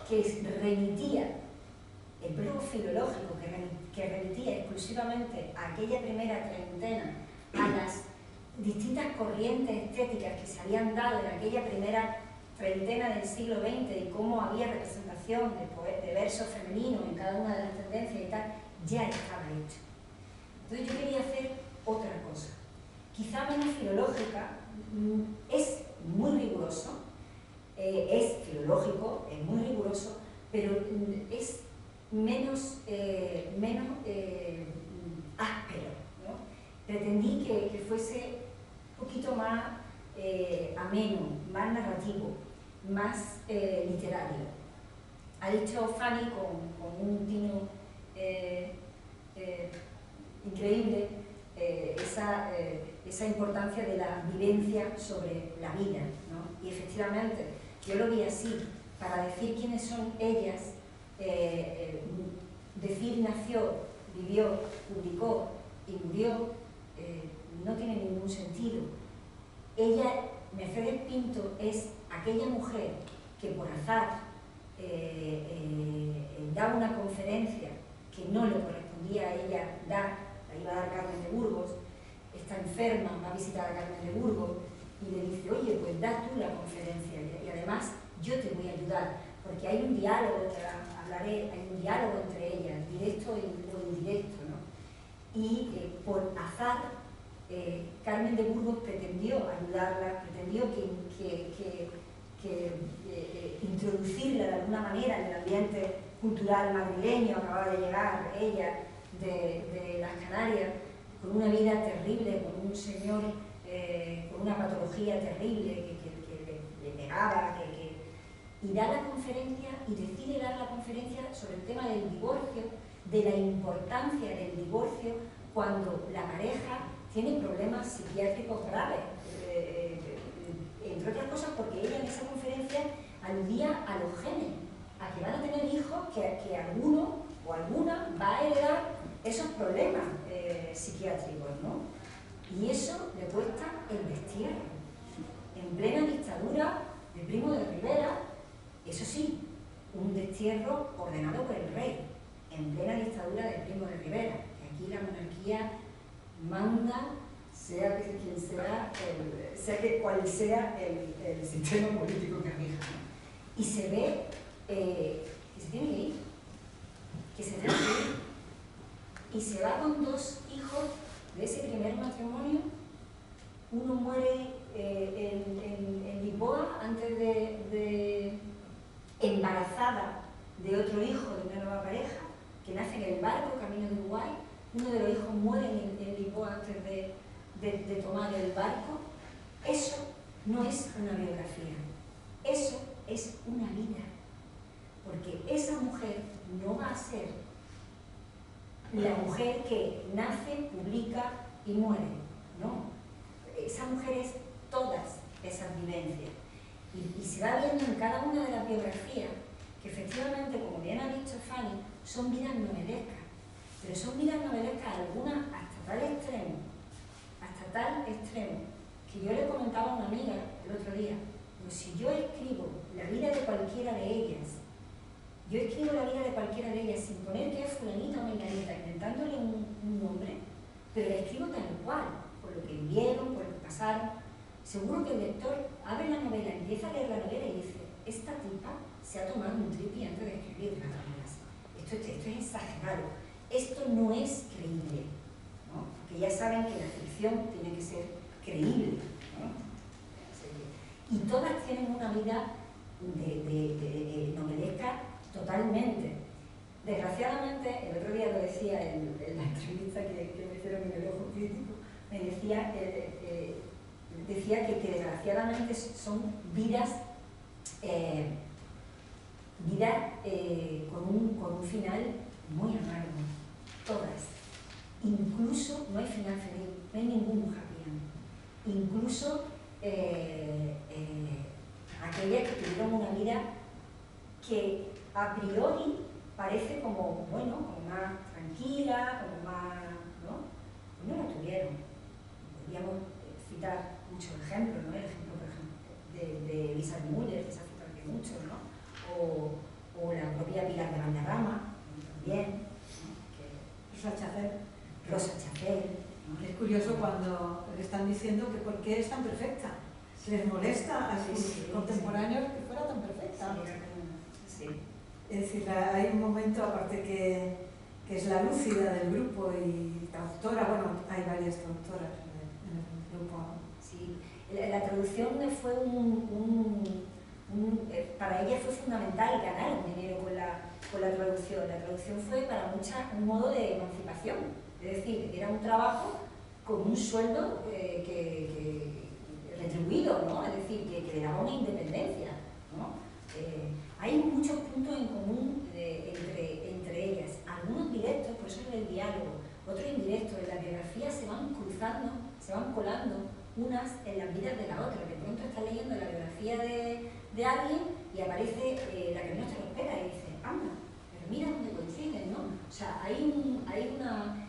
que remitía, el prólogo filológico que remitía exclusivamente a aquella primera treintena, a las distintas corrientes estéticas que se habían dado en aquella primera treintena del siglo XX y cómo había representación de verso femenino en cada una de las tendencias y tal, ya estaba hecho. Entonces yo quería hacer otra cosa, quizá menos filológica, es muy riguroso, es filológico, es muy riguroso, pero es menos áspero, ¿no? Pretendí que fuese un poquito más ameno, más narrativo, más literario. Ha dicho Fanny con un tino increíble esa importancia de la vivencia sobre la vida, ¿no? Y efectivamente, yo lo vi así, para decir quiénes son ellas, decir nació, vivió, publicó y murió, no tiene ningún sentido. Ella, Mercedes Pinto, es aquella mujer que por azar da una conferencia que no le correspondía a ella dar, la iba a dar Carmen de Burgos, está enferma, va a visitar a Carmen de Burgos y le dice, oye, pues da tú la conferencia y además yo te voy a ayudar, porque hay un diálogo, hay un diálogo entre ellas, directo o indirecto, ¿no? Y por azar, Carmen de Burgos pretendió ayudarla, pretendió introducirla de alguna manera en el ambiente cultural madrileño. Acababa de llegar ella de las Canarias con una vida terrible, con un señor con una patología terrible que le pegaba, y da la conferencia y decide dar la conferencia sobre el tema del divorcio, de la importancia del divorcio cuando la pareja tiene problemas psiquiátricos graves, entre otras cosas porque ella en esa conferencia aludía a los genes, a que van a tener hijos que alguno o alguna va a heredar esos problemas psiquiátricos, ¿no? Y eso le cuesta el destierro. En plena dictadura de Primo de Rivera, eso sí, un destierro ordenado por el rey, en plena dictadura de Primo de Rivera, que aquí la monarquía manda, sea que quien sea, cual sea el sistema político que rija, ¿no? Y se ve que se tiene que ir, y se va con dos hijos de ese primer matrimonio. Uno muere en Lisboa antes de embarazada de otro hijo de una nueva pareja que nace en el barco camino de Uruguay. Uno de los hijos muere en Lisboa antes de tomar el barco. Eso no es una biografía, eso es una vida, porque esa mujer no va a ser la mujer que nace, publica y muere, no. Esa mujer es todas esas vivencias y se va viendo en cada una de las biografías que efectivamente, como bien ha dicho Fanny, son vidas novelescas, pero son vidas novelescas algunas hasta tal extremo, que yo le comentaba a una amiga el otro día, pues si yo escribo la vida de cualquiera de ellas, sin poner que es fulanita o menganita, inventándole un nombre, pero la escribo tal cual, por lo que vivieron, por lo que pasaron. Seguro que el lector abre la novela, empieza a leer la novela y dice, esta tipa se ha tomado un tripi antes de escribir las novelas. Esto es exagerado, esto no es creíble, ¿no? Porque ya saben que la ficción tiene que ser creíble, ¿no? Y todas tienen una vida de novelesca totalmente. Desgraciadamente, el otro día lo decía en la entrevista que me hicieron en el Ojo Crítico, me decía que desgraciadamente son vidas con un final muy amargo, todas. Incluso no hay final feliz, no hay ningún happy end. Incluso aquellas que tuvieron una vida que a priori parece como, bueno, como más tranquila, como más, ¿no? Pues no la tuvieron. Podríamos citar muchos ejemplos, ¿no? El ejemplo, por ejemplo, de Elisa Müller, que se ha citado aquí mucho, ¿no? O la propia Pilar de Valderrama, también, ¿no? Rosa Chacel. Rosa Chacel. Es curioso cuando le están diciendo que por qué es tan perfecta. Les molesta a sus contemporáneos que fuera tan perfecta. Sí. Es decir, hay un momento, aparte que es la lúcida del grupo y traductora, bueno, hay varias traductoras en el grupo. Sí, la traducción fue para ella fue fundamental ganar un dinero con la traducción. La traducción fue para muchas un modo de emancipación, es decir, era un trabajo con un sueldo retribuido, ¿no? Es decir, que le daba una independencia, ¿no? Hay muchos puntos en común entre ellas, algunos directos, por eso es el diálogo, otros indirectos. En la biografía se van cruzando, se van colando unas en las vidas de la otra. De pronto estás leyendo la biografía de alguien y aparece la que no te lo espera y dices, anda, pero mira dónde coinciden, ¿no? O sea, hay una...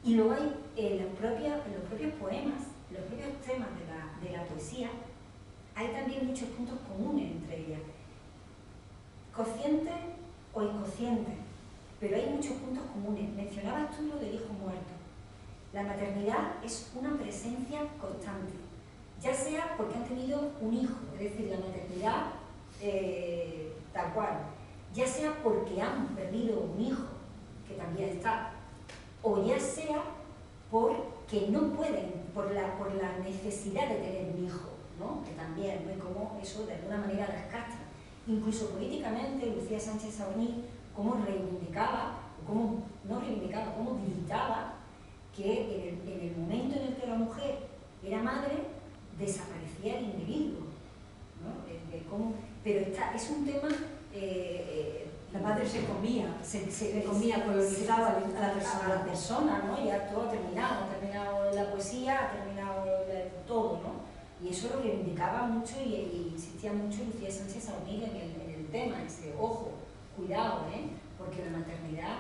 Y luego hay los propios poemas, los propios temas de la poesía, hay también muchos puntos comunes entre ellas. Consciente o inconsciente, pero hay muchos puntos comunes. Mencionabas tú lo del hijo muerto. La maternidad es una presencia constante, ya sea porque han tenido un hijo, es decir, la maternidad tal cual, ya sea porque han perdido un hijo, que también está, o ya sea porque no pueden, por la necesidad de tener un hijo, ¿no? Que también, ¿no? Y cómo eso de alguna manera las castra. Incluso políticamente, Lucía Sánchez Saonil, cómo reivindicaba, cómo gritaba que en el momento en el que la mujer era madre, desaparecía el individuo, ¿no? Pero es un tema... la madre se comía, colonizaba a la persona, ¿no? Ya todo ha terminado la poesía, ha terminado todo, ¿no? Y eso lo reivindicaba mucho y insistía mucho Lucía Sánchez Saonil en el tema, ese ojo, cuidado, porque la maternidad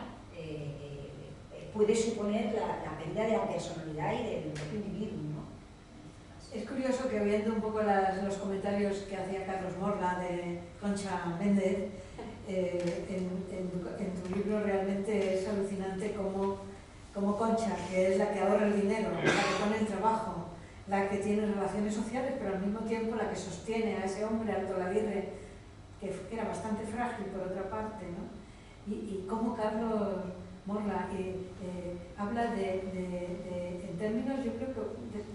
puede suponer la pérdida de la personalidad y del propio individuo, ¿no? Es curioso que viendo un poco los comentarios que hacía Carlos Morla de Concha Méndez, en tu libro realmente es alucinante como Concha, que es la que ahorra el dinero, la que pone el trabajo, la que tiene relaciones sociales, pero al mismo tiempo la que sostiene a ese hombre, Alto Laguirre, que era bastante frágil por otra parte, ¿no? Y cómo Carlos Morla habla en términos, yo creo que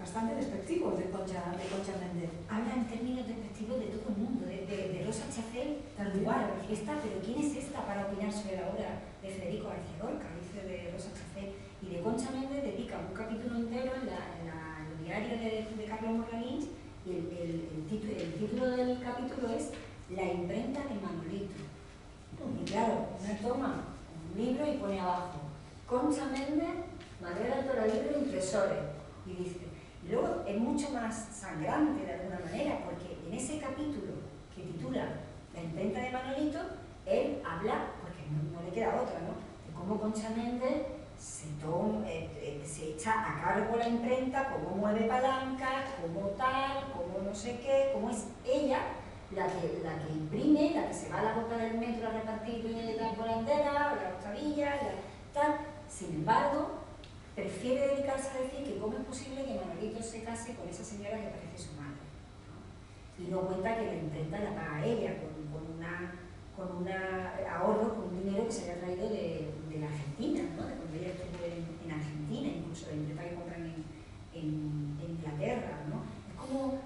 bastante despectivos de Concha Méndez. Habla en términos despectivos de todo el mundo, de Rosa Chacel, tal igual, pero ¿quién es esta para opinar sobre la obra de Federico García Lorca? Dice de Rosa Chacel. Y de Concha Méndez dedica un capítulo entero en el diario de Carlos Morla Lynch, y el título del capítulo es La imprenta de Manolito. Y claro, una toma un libro y pone abajo Concha Méndez, Manuel Alto Laguirre, impresores, y dice, y luego es mucho más sangrante de alguna manera, porque en ese capítulo que titula La imprenta de Manolito, él habla, porque no le queda otra, ¿no?, de cómo Concha Méndez se echa a cargo la imprenta, cómo mueve palancas, cómo tal, cómo no sé qué, cómo es ella la que imprime, la que se va a la boca del metro a repartir las volanderas, las octavillas, tal. Sin embargo, prefiere dedicarse a decir que cómo es posible que Manolito se case con esa señora que parece su madre, ¿no? Y no cuenta que la imprenta la paga ella con un ahorro, con un dinero que se había traído de la Argentina, ¿no? De cuando ella estuvo en Argentina, incluso la imprenta que compran en Inglaterra, ¿no? Es como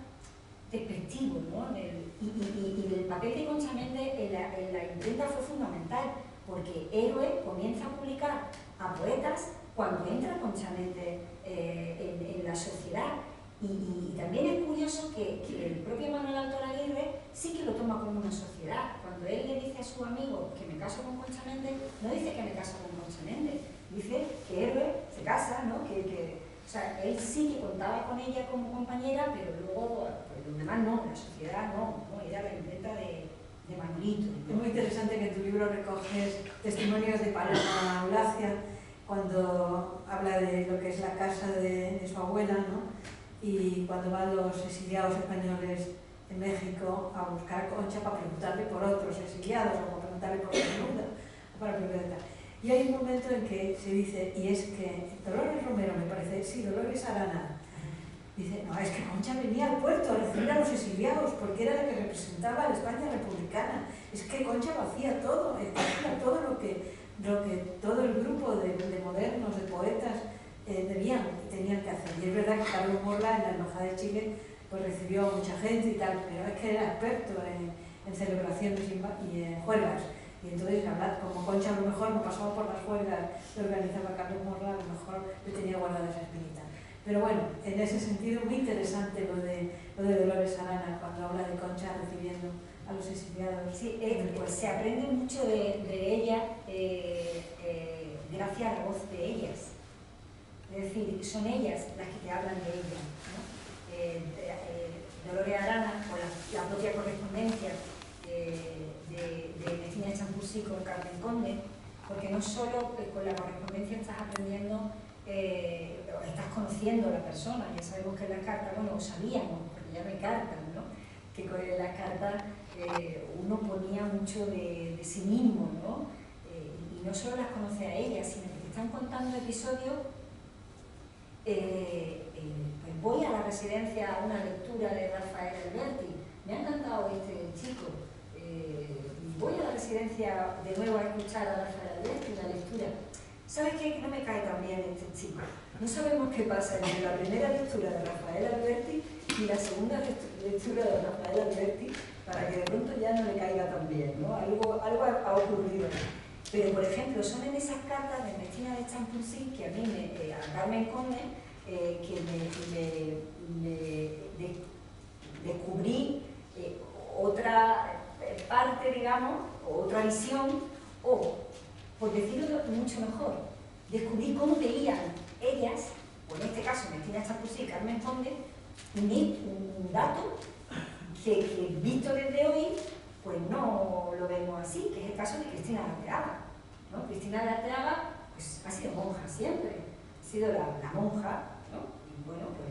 despectivo, ¿no? Y el papel de Concha Méndez en la imprenta fue fundamental, porque Héroe comienza a publicar a poetas cuando entra Concha Méndez en la sociedad. Y también es curioso que el propio Manuel Alto Laguirre sí que lo toma como una sociedad. Cuando él le dice a su amigo que me caso con Concha Méndez, no dice que me caso con Concha Méndez, dice que Héroe se casa, ¿no? O sea, él sí que contaba con ella como compañera, pero luego, pues los demás no, la sociedad no, era la imprenta de de Manolito. Es muy interesante que en tu libro recoges testimonios de Paloma Eulacia cuando habla de lo que es la casa de su abuela, ¿no? Y cuando van los exiliados españoles en México a buscar a Concha para preguntarle por otros exiliados o para preguntarle por Bermuda o para preguntar. Y hay un momento en que se dice, y es que Dolores Romero, me parece, sí, Dolores Arana, dice, no, es que Concha venía al puerto a recibir a los exiliados porque era la que representaba a la España republicana. Es que Concha lo hacía todo, hacía todo lo que todo el grupo de modernos, de poetas, debían y tenían que hacer. Y es verdad que Carlos Morla en la Embajada de Chile pues recibió a mucha gente y tal, pero es que era experto en celebraciones y en juergas. Y entonces, como Concha a lo mejor no pasaba por las juergas que organizaba Carlos Morla, a lo mejor le tenía guardada esa espinita. Pero bueno, en ese sentido muy interesante lo de Dolores Arana cuando habla de Concha recibiendo a los exiliados. Sí, pues se aprende mucho de ella gracias a la voz de ellas. Es decir, son ellas las que te hablan de ella, ¿no? Dolores Arana, con la propia correspondencia de Ernestina Champusí con Carmen Conde, porque no solo con la correspondencia estás aprendiendo, estás conociendo a la persona. Ya sabemos que en las cartas, bueno, sabíamos, porque ya no hay cartas, ¿no? Que con las cartas uno ponía mucho de sí mismo, ¿no? Y no solo las conoce a ellas, sino que te están contando episodios. Pues voy a la residencia a una lectura de Rafael Alberti, me ha encantado este chico, voy a la residencia de nuevo a escuchar a Rafael Alberti, una lectura. ¿Sabes qué? Que no me cae tan bien este chico. No sabemos qué pasa entre la primera lectura de Rafael Alberti y la segunda lectura de Rafael Alberti para que de pronto ya no le caiga tan bien, ¿no? Algo ha ocurrido. Pero, por ejemplo, son en esas cartas de Ernestina de Champusí que a mí, a Carmen Conde, que descubrí otra parte, digamos, o otra visión, o, por decirlo mucho mejor, descubrí cómo veían ellas, o en este caso Ernestina Champusí y Carmen Conde, un dato que visto desde hoy, pues no lo vemos así, que es el caso de Cristina de Arteaga, ¿no? Cristina de Arteaga pues, ha sido monja siempre, ha sido la monja, ¿no? Y bueno, pues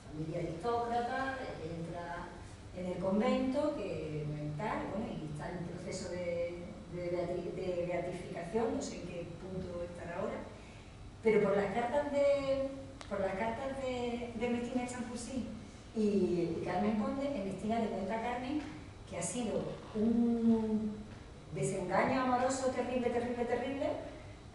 familia aristócrata, entra en el convento, que tal, bueno, y está en proceso de beatificación, no sé en qué punto estará ahora, pero por las cartas de Ernestina Champusí y Carmen Conde, Ernestina le cuenta a Carmen que ha sido un desengaño amoroso terrible,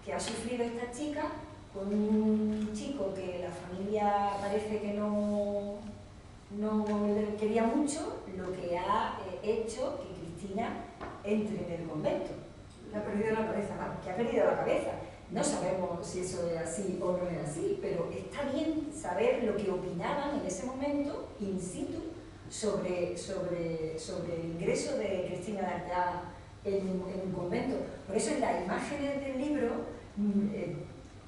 que ha sufrido esta chica con un chico que la familia parece que no le quería mucho, lo que ha hecho que Cristina entre en el convento. Le ha perdido la cabeza, ¿no? Que ha perdido la cabeza. No sabemos si eso es así o no es así, pero está bien saber lo que opinaban en ese momento, in situ, sobre el ingreso de Cristina de Arteaga en un convento. Por eso en las imágenes del libro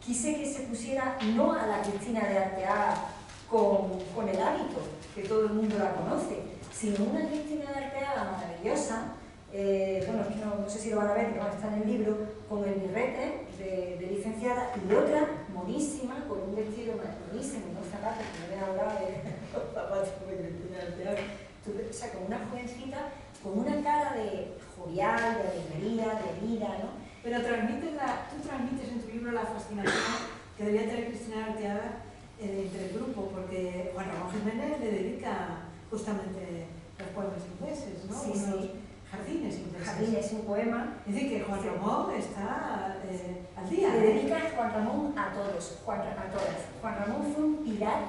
quise que se pusiera no a la Cristina de Arteaga con el hábito, que todo el mundo la conoce, sino una Cristina de Arteaga maravillosa, bueno, es que no sé si lo van a ver, pero está en el libro, con el birrete de licenciada, y otra monísima, con un vestido monísimo, unos zapatos, que no me he hablado de los zapatos de Cristina de Arteaga, o sea, con una jovencita, con una cara de jovial, de alegría, de vida, ¿no? Pero tú transmites en tu libro la fascinación que debía tener Cristina de Arteaga entre el grupo, porque Juan Ramón Jiménez le dedica justamente los poemas ingleses, ¿no? Sí, unos sí. Jardines ingleses. Jardines es un poema. Es decir, que Juan Ramón está al día. Le dedica a Juan Ramón a todos, a todas. Juan Ramón fue un pilar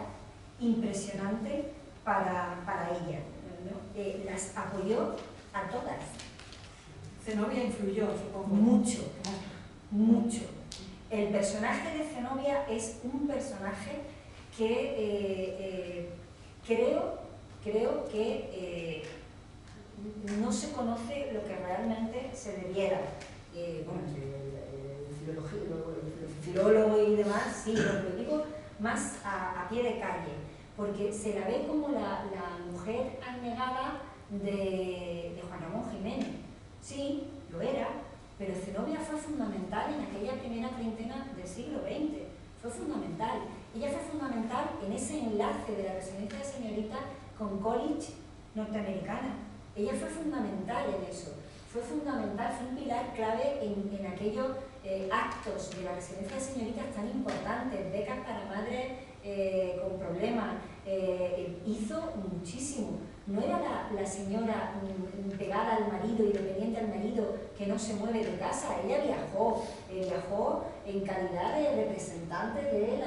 impresionante para ella, ¿no? Las apoyó a todas. Zenobia influyó, supongo. Mucho, mucho. El personaje de Zenobia es un personaje que creo que no se conoce lo que realmente se debiera. Bueno, el filólogo y demás, sí, lo digo más a pie de calle, porque se la ve como la mujer abnegada de Juan Ramón Jiménez. Sí, lo era, pero Zenobia fue fundamental en aquella primera treintena del siglo XX. Fue fundamental. Ella fue fundamental en ese enlace de la residencia de señoritas con college norteamericana. Ella fue fundamental en eso. Fue fundamental, fue un pilar clave en aquellos actos de la residencia de señoritas tan importantes, becas para madres con problemas. Hizo muchísimo. No era la señora pegada al marido y dependiente al marido que no se mueve de casa. Ella viajó en calidad de representante de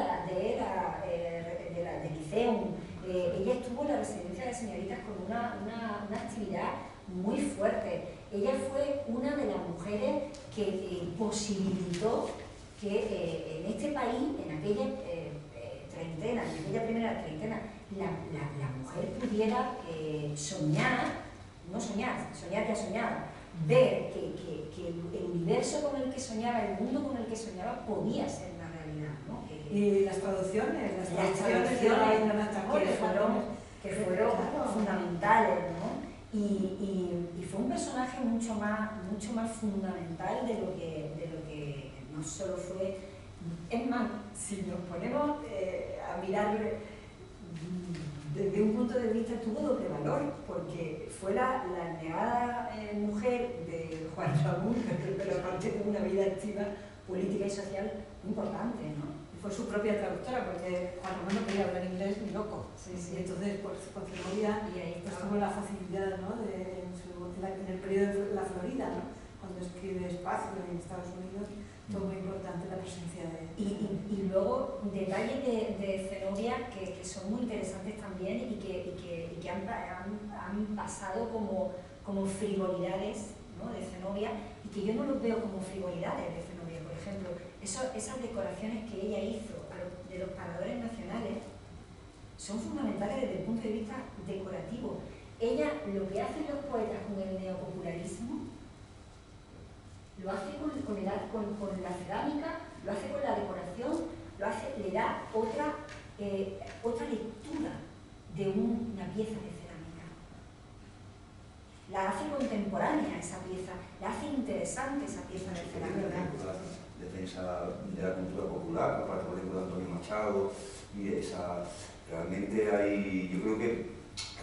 Liceum. Ella estuvo en la residencia de señoritas con una actividad muy fuerte. Ella fue una de las mujeres que posibilitó que en este país, en aquella treintena, en aquella primera treintena, la mujer pudiera soñar ya soñaba, ver que el universo con el que soñaba, el mundo con el que soñaba, podía ser una realidad, ¿no? Y las traducciones que fueron fundamentales, ¿no? Y fue un personaje mucho más fundamental de lo que no solo fue. Es más, si nos ponemos a mirar desde un punto de vista, tuvo doble valor, porque fue la negada mujer de Juan Ramón, pero aparte de una vida activa política y social muy importante, ¿no? Fue su propia traductora, porque Juan Ramón no quería hablar inglés ni loco. Sí, sí. Y entonces, pues, con Zenobia, Y ahí pues, tuvo la facilidad, ¿no? En el periodo de la Florida, ¿no? Cuando escribe Espacio en Estados Unidos, fue muy importante la presencia de... Y luego detalles de Zenobia que son muy interesantes también y que han pasado como frivolidades, ¿no? De Zenobia, y que yo no los veo como frivolidades de Zenobia. Por ejemplo, esas decoraciones que ella hizo de los paradores nacionales son fundamentales desde el punto de vista decorativo. Ella, lo que hacen los poetas con el neopopularismo, lo hace con la cerámica, lo hace con la decoración, le da otra lectura de una pieza de cerámica. La hace contemporánea esa pieza, la hace interesante esa pieza de cerámica. Defensa de la cultura popular, por ejemplo, de Antonio Machado, y realmente hay, yo creo que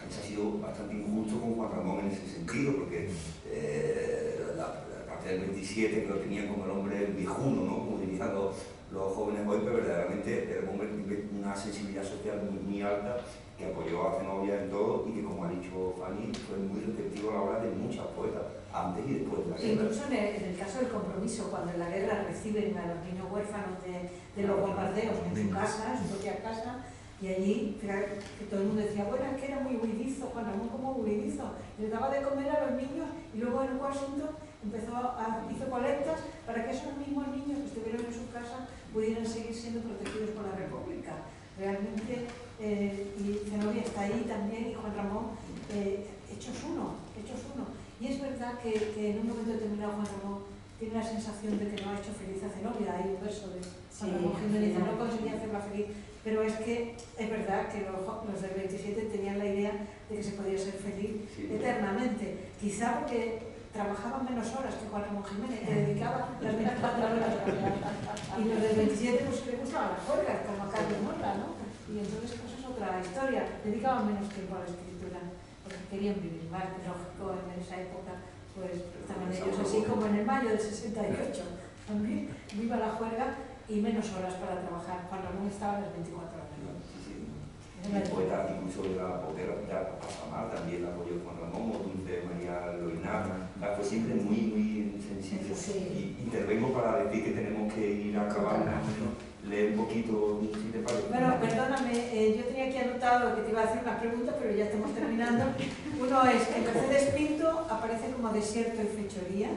se ha sido bastante injusto con Juan Ramón en ese sentido, porque la parte del 27 que lo tenían como el hombre viejuno, ¿no? Como dirían los jóvenes hoy, pero verdaderamente era un hombre de una sensibilidad social muy alta, que apoyó a Zenobia en todo y que, como ha dicho Fanny, fue muy receptivo a la obra de muchas poetas, antes y después de la guerra. Incluso en el caso del Compromiso, cuando en la guerra reciben a los niños huérfanos de los bombardeos en su casa, en su propia casa, y allí, que todo el mundo decía, bueno, es que era muy huidizo, Juan Ramón como huidizo, les daba de comer a los niños y luego en Washington hizo colectas para que esos mismos niños que estuvieron en su casa pudieran seguir siendo protegidos por la República. Realmente, y Zenobia está ahí también, y Juan Ramón, hechos uno. Y es verdad que en un momento determinado Juan Ramón tiene la sensación de que no ha hecho feliz a Zenobia. Hay un verso de Juan Ramón Jiménez, no conseguía hacerla feliz, pero es que es verdad que los del 27 tenían la idea de que se podía ser feliz eternamente. Quizá porque trabajaban menos horas que Juan Ramón Jiménez, que dedicaba las 24 horas a trabajar. Y los del 27 pues le gustaban las juergas, como a Carlos Morra, ¿no? Y entonces pues es otra historia. Dedicaban menos tiempo a la escritura, porque querían vivir más, lógico, en esa época, pues estaban ellos así como en el mayo del 68, también, viva la juerga y menos horas para trabajar. Juan Ramón estaba a las 24 horas. El poeta, incluso de la poeta, ya Pasamar, también la apoyó Juan Ramón, o Dulce María Loinar, fue siempre muy sensible. Y intervengo para decir que tenemos que ir a acabar, leer un poquito, si te parece. Bueno, perdóname, yo tenía aquí anotado que te iba a hacer unas preguntas, pero ya estamos terminando. Uno es, en Mercedes Pinto aparece como Desierto y Fechoría,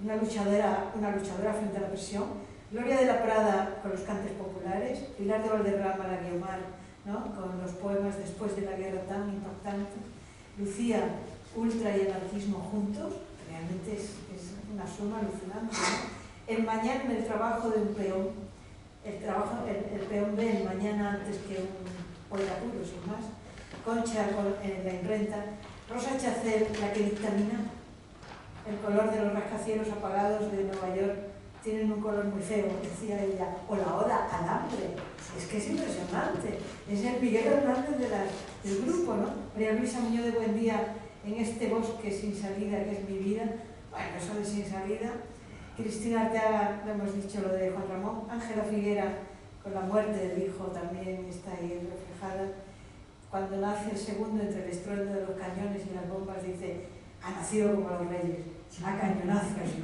una luchadora frente a la presión. Gloria de la Prada con los cantes populares, Pilar de Valderrama, la Guiomar, ¿no? Con los poemas después de la guerra tan impactante, Lucía, ultra y anarquismo juntos, realmente es una suma alucinante, ¿no? El mañana en el trabajo de un peón, el peón ve el mañana antes que un poeta puro, sin más, Concha en la imprenta, Rosa Chacel, la que dictamina el color de los rascacielos apagados de Nueva York, tienen un color muy feo, decía ella, o la oda al hambre. Es que es impresionante. Es el Miguel Hernández del grupo, ¿no? María Luisa Muñoz de Buendía, en este bosque sin salida que es mi vida. Bueno, eso de sin salida. Cristina Arteaga, lo hemos dicho lo de Juan Ramón. Ángela Figuera, con la muerte del hijo, también está ahí reflejada. Cuando nace el segundo, entre el estruendo de los cañones y las bombas, dice: ha nacido como los reyes, a cañonazos,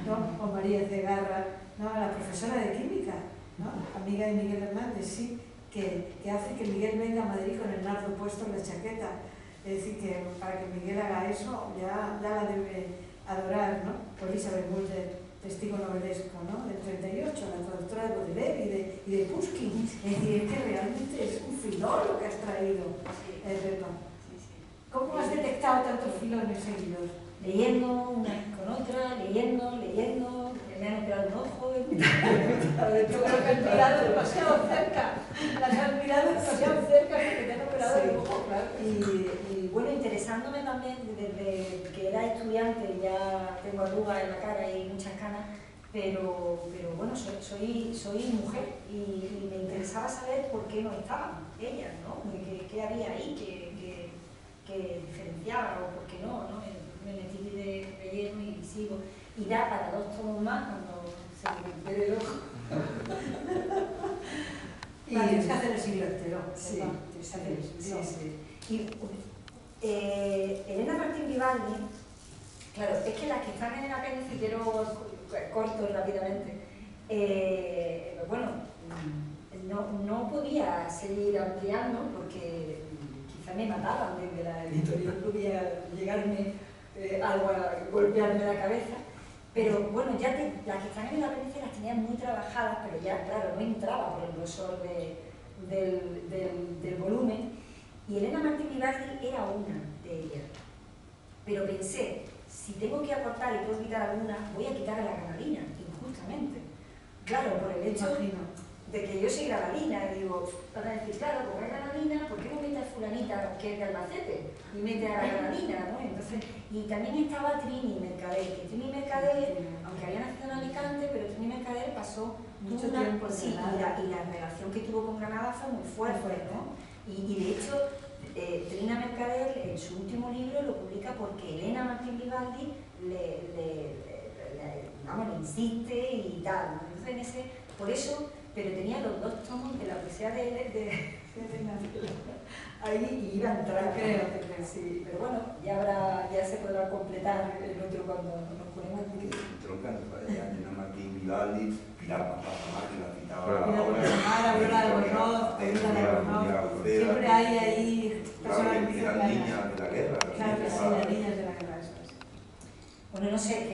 ¿no? O María Cegarra, ¿no? La profesora de química, ¿no? Amiga de Miguel Hernández, sí, que hace que Miguel venga a Madrid con el nardo puesto en la chaqueta. Es decir, que para que Miguel haga eso, ya la debe adorar, ¿no? Por Elizabeth Mulder, testigo novelesco, ¿no? Del 38, la traductora de Baudelaire y de Pushkin. Es decir, es que realmente es un filón lo que has traído, Pepa. ¿Cómo has detectado tantos filones seguidos? Leyendo una con otra, leyendo, me han operado un ojo. Yo creo que has mirado demasiado cerca. Las has mirado demasiado cerca porque te han operado el ojo, claro. Y bueno, interesándome también desde que era estudiante, ya tengo arrugas en la cara y muchas canas, pero bueno, soy mujer y me interesaba saber por qué no estaban ellas, ¿no? ¿Qué había ahí que diferenciaba o por qué no? Me metí de lleno y sigo. Y da para 2 tomos más cuando se me recupere el ojo. Tienes que hacer el siglo entero. Sí, sí. Y Elena Martín Vivaldi, claro, es que las que están en el apéndice, quiero corto rápidamente, bueno, no podía seguir ampliando porque quizá me mataban desde la editorial, podía llegarme algo a golpearme la cabeza, pero bueno, ya las que están en el apéndice las tenía muy trabajadas, pero ya, claro, no entraba por el grosor del volumen, y Elena Martín Vivaldi era una de ellas. Pero pensé, si tengo que acortar y puedo quitar alguna, voy a quitar a la granadina, injustamente. Claro, por el hecho de que yo soy granadina, y digo, van a decir, claro, como es granadina, ¿por qué no mete a fulanita que es de Albacete? Y mete a la granadina, ¿no? Entonces, y también estaba Trini Mercader, que Trini Mercader, aunque había nacido en Alicante, pero Trini Mercader pasó mucho tiempo en sí, y la relación que tuvo con Granada fue muy fuerte, ¿no? Y de hecho, Trina Mercader en su último libro lo publica porque Elena Martín Vivaldi le insiste y tal, ¿no? Entonces por eso, pero tenía los 2 tomos de la poesía de Elena ahí y iba a entrar, creo. Sí, pero bueno, ya se podrá completar el otro cuando nos ponemos aquí. Troncando para allá, Elena Martín Vivaldi, Pilar Pamplona, que la citaba Aurora Albornoz, siempre hay ahí personas que eran niñas de la guerra. Claro que sí, las niñas de la guerra, eso es. Bueno, no sé.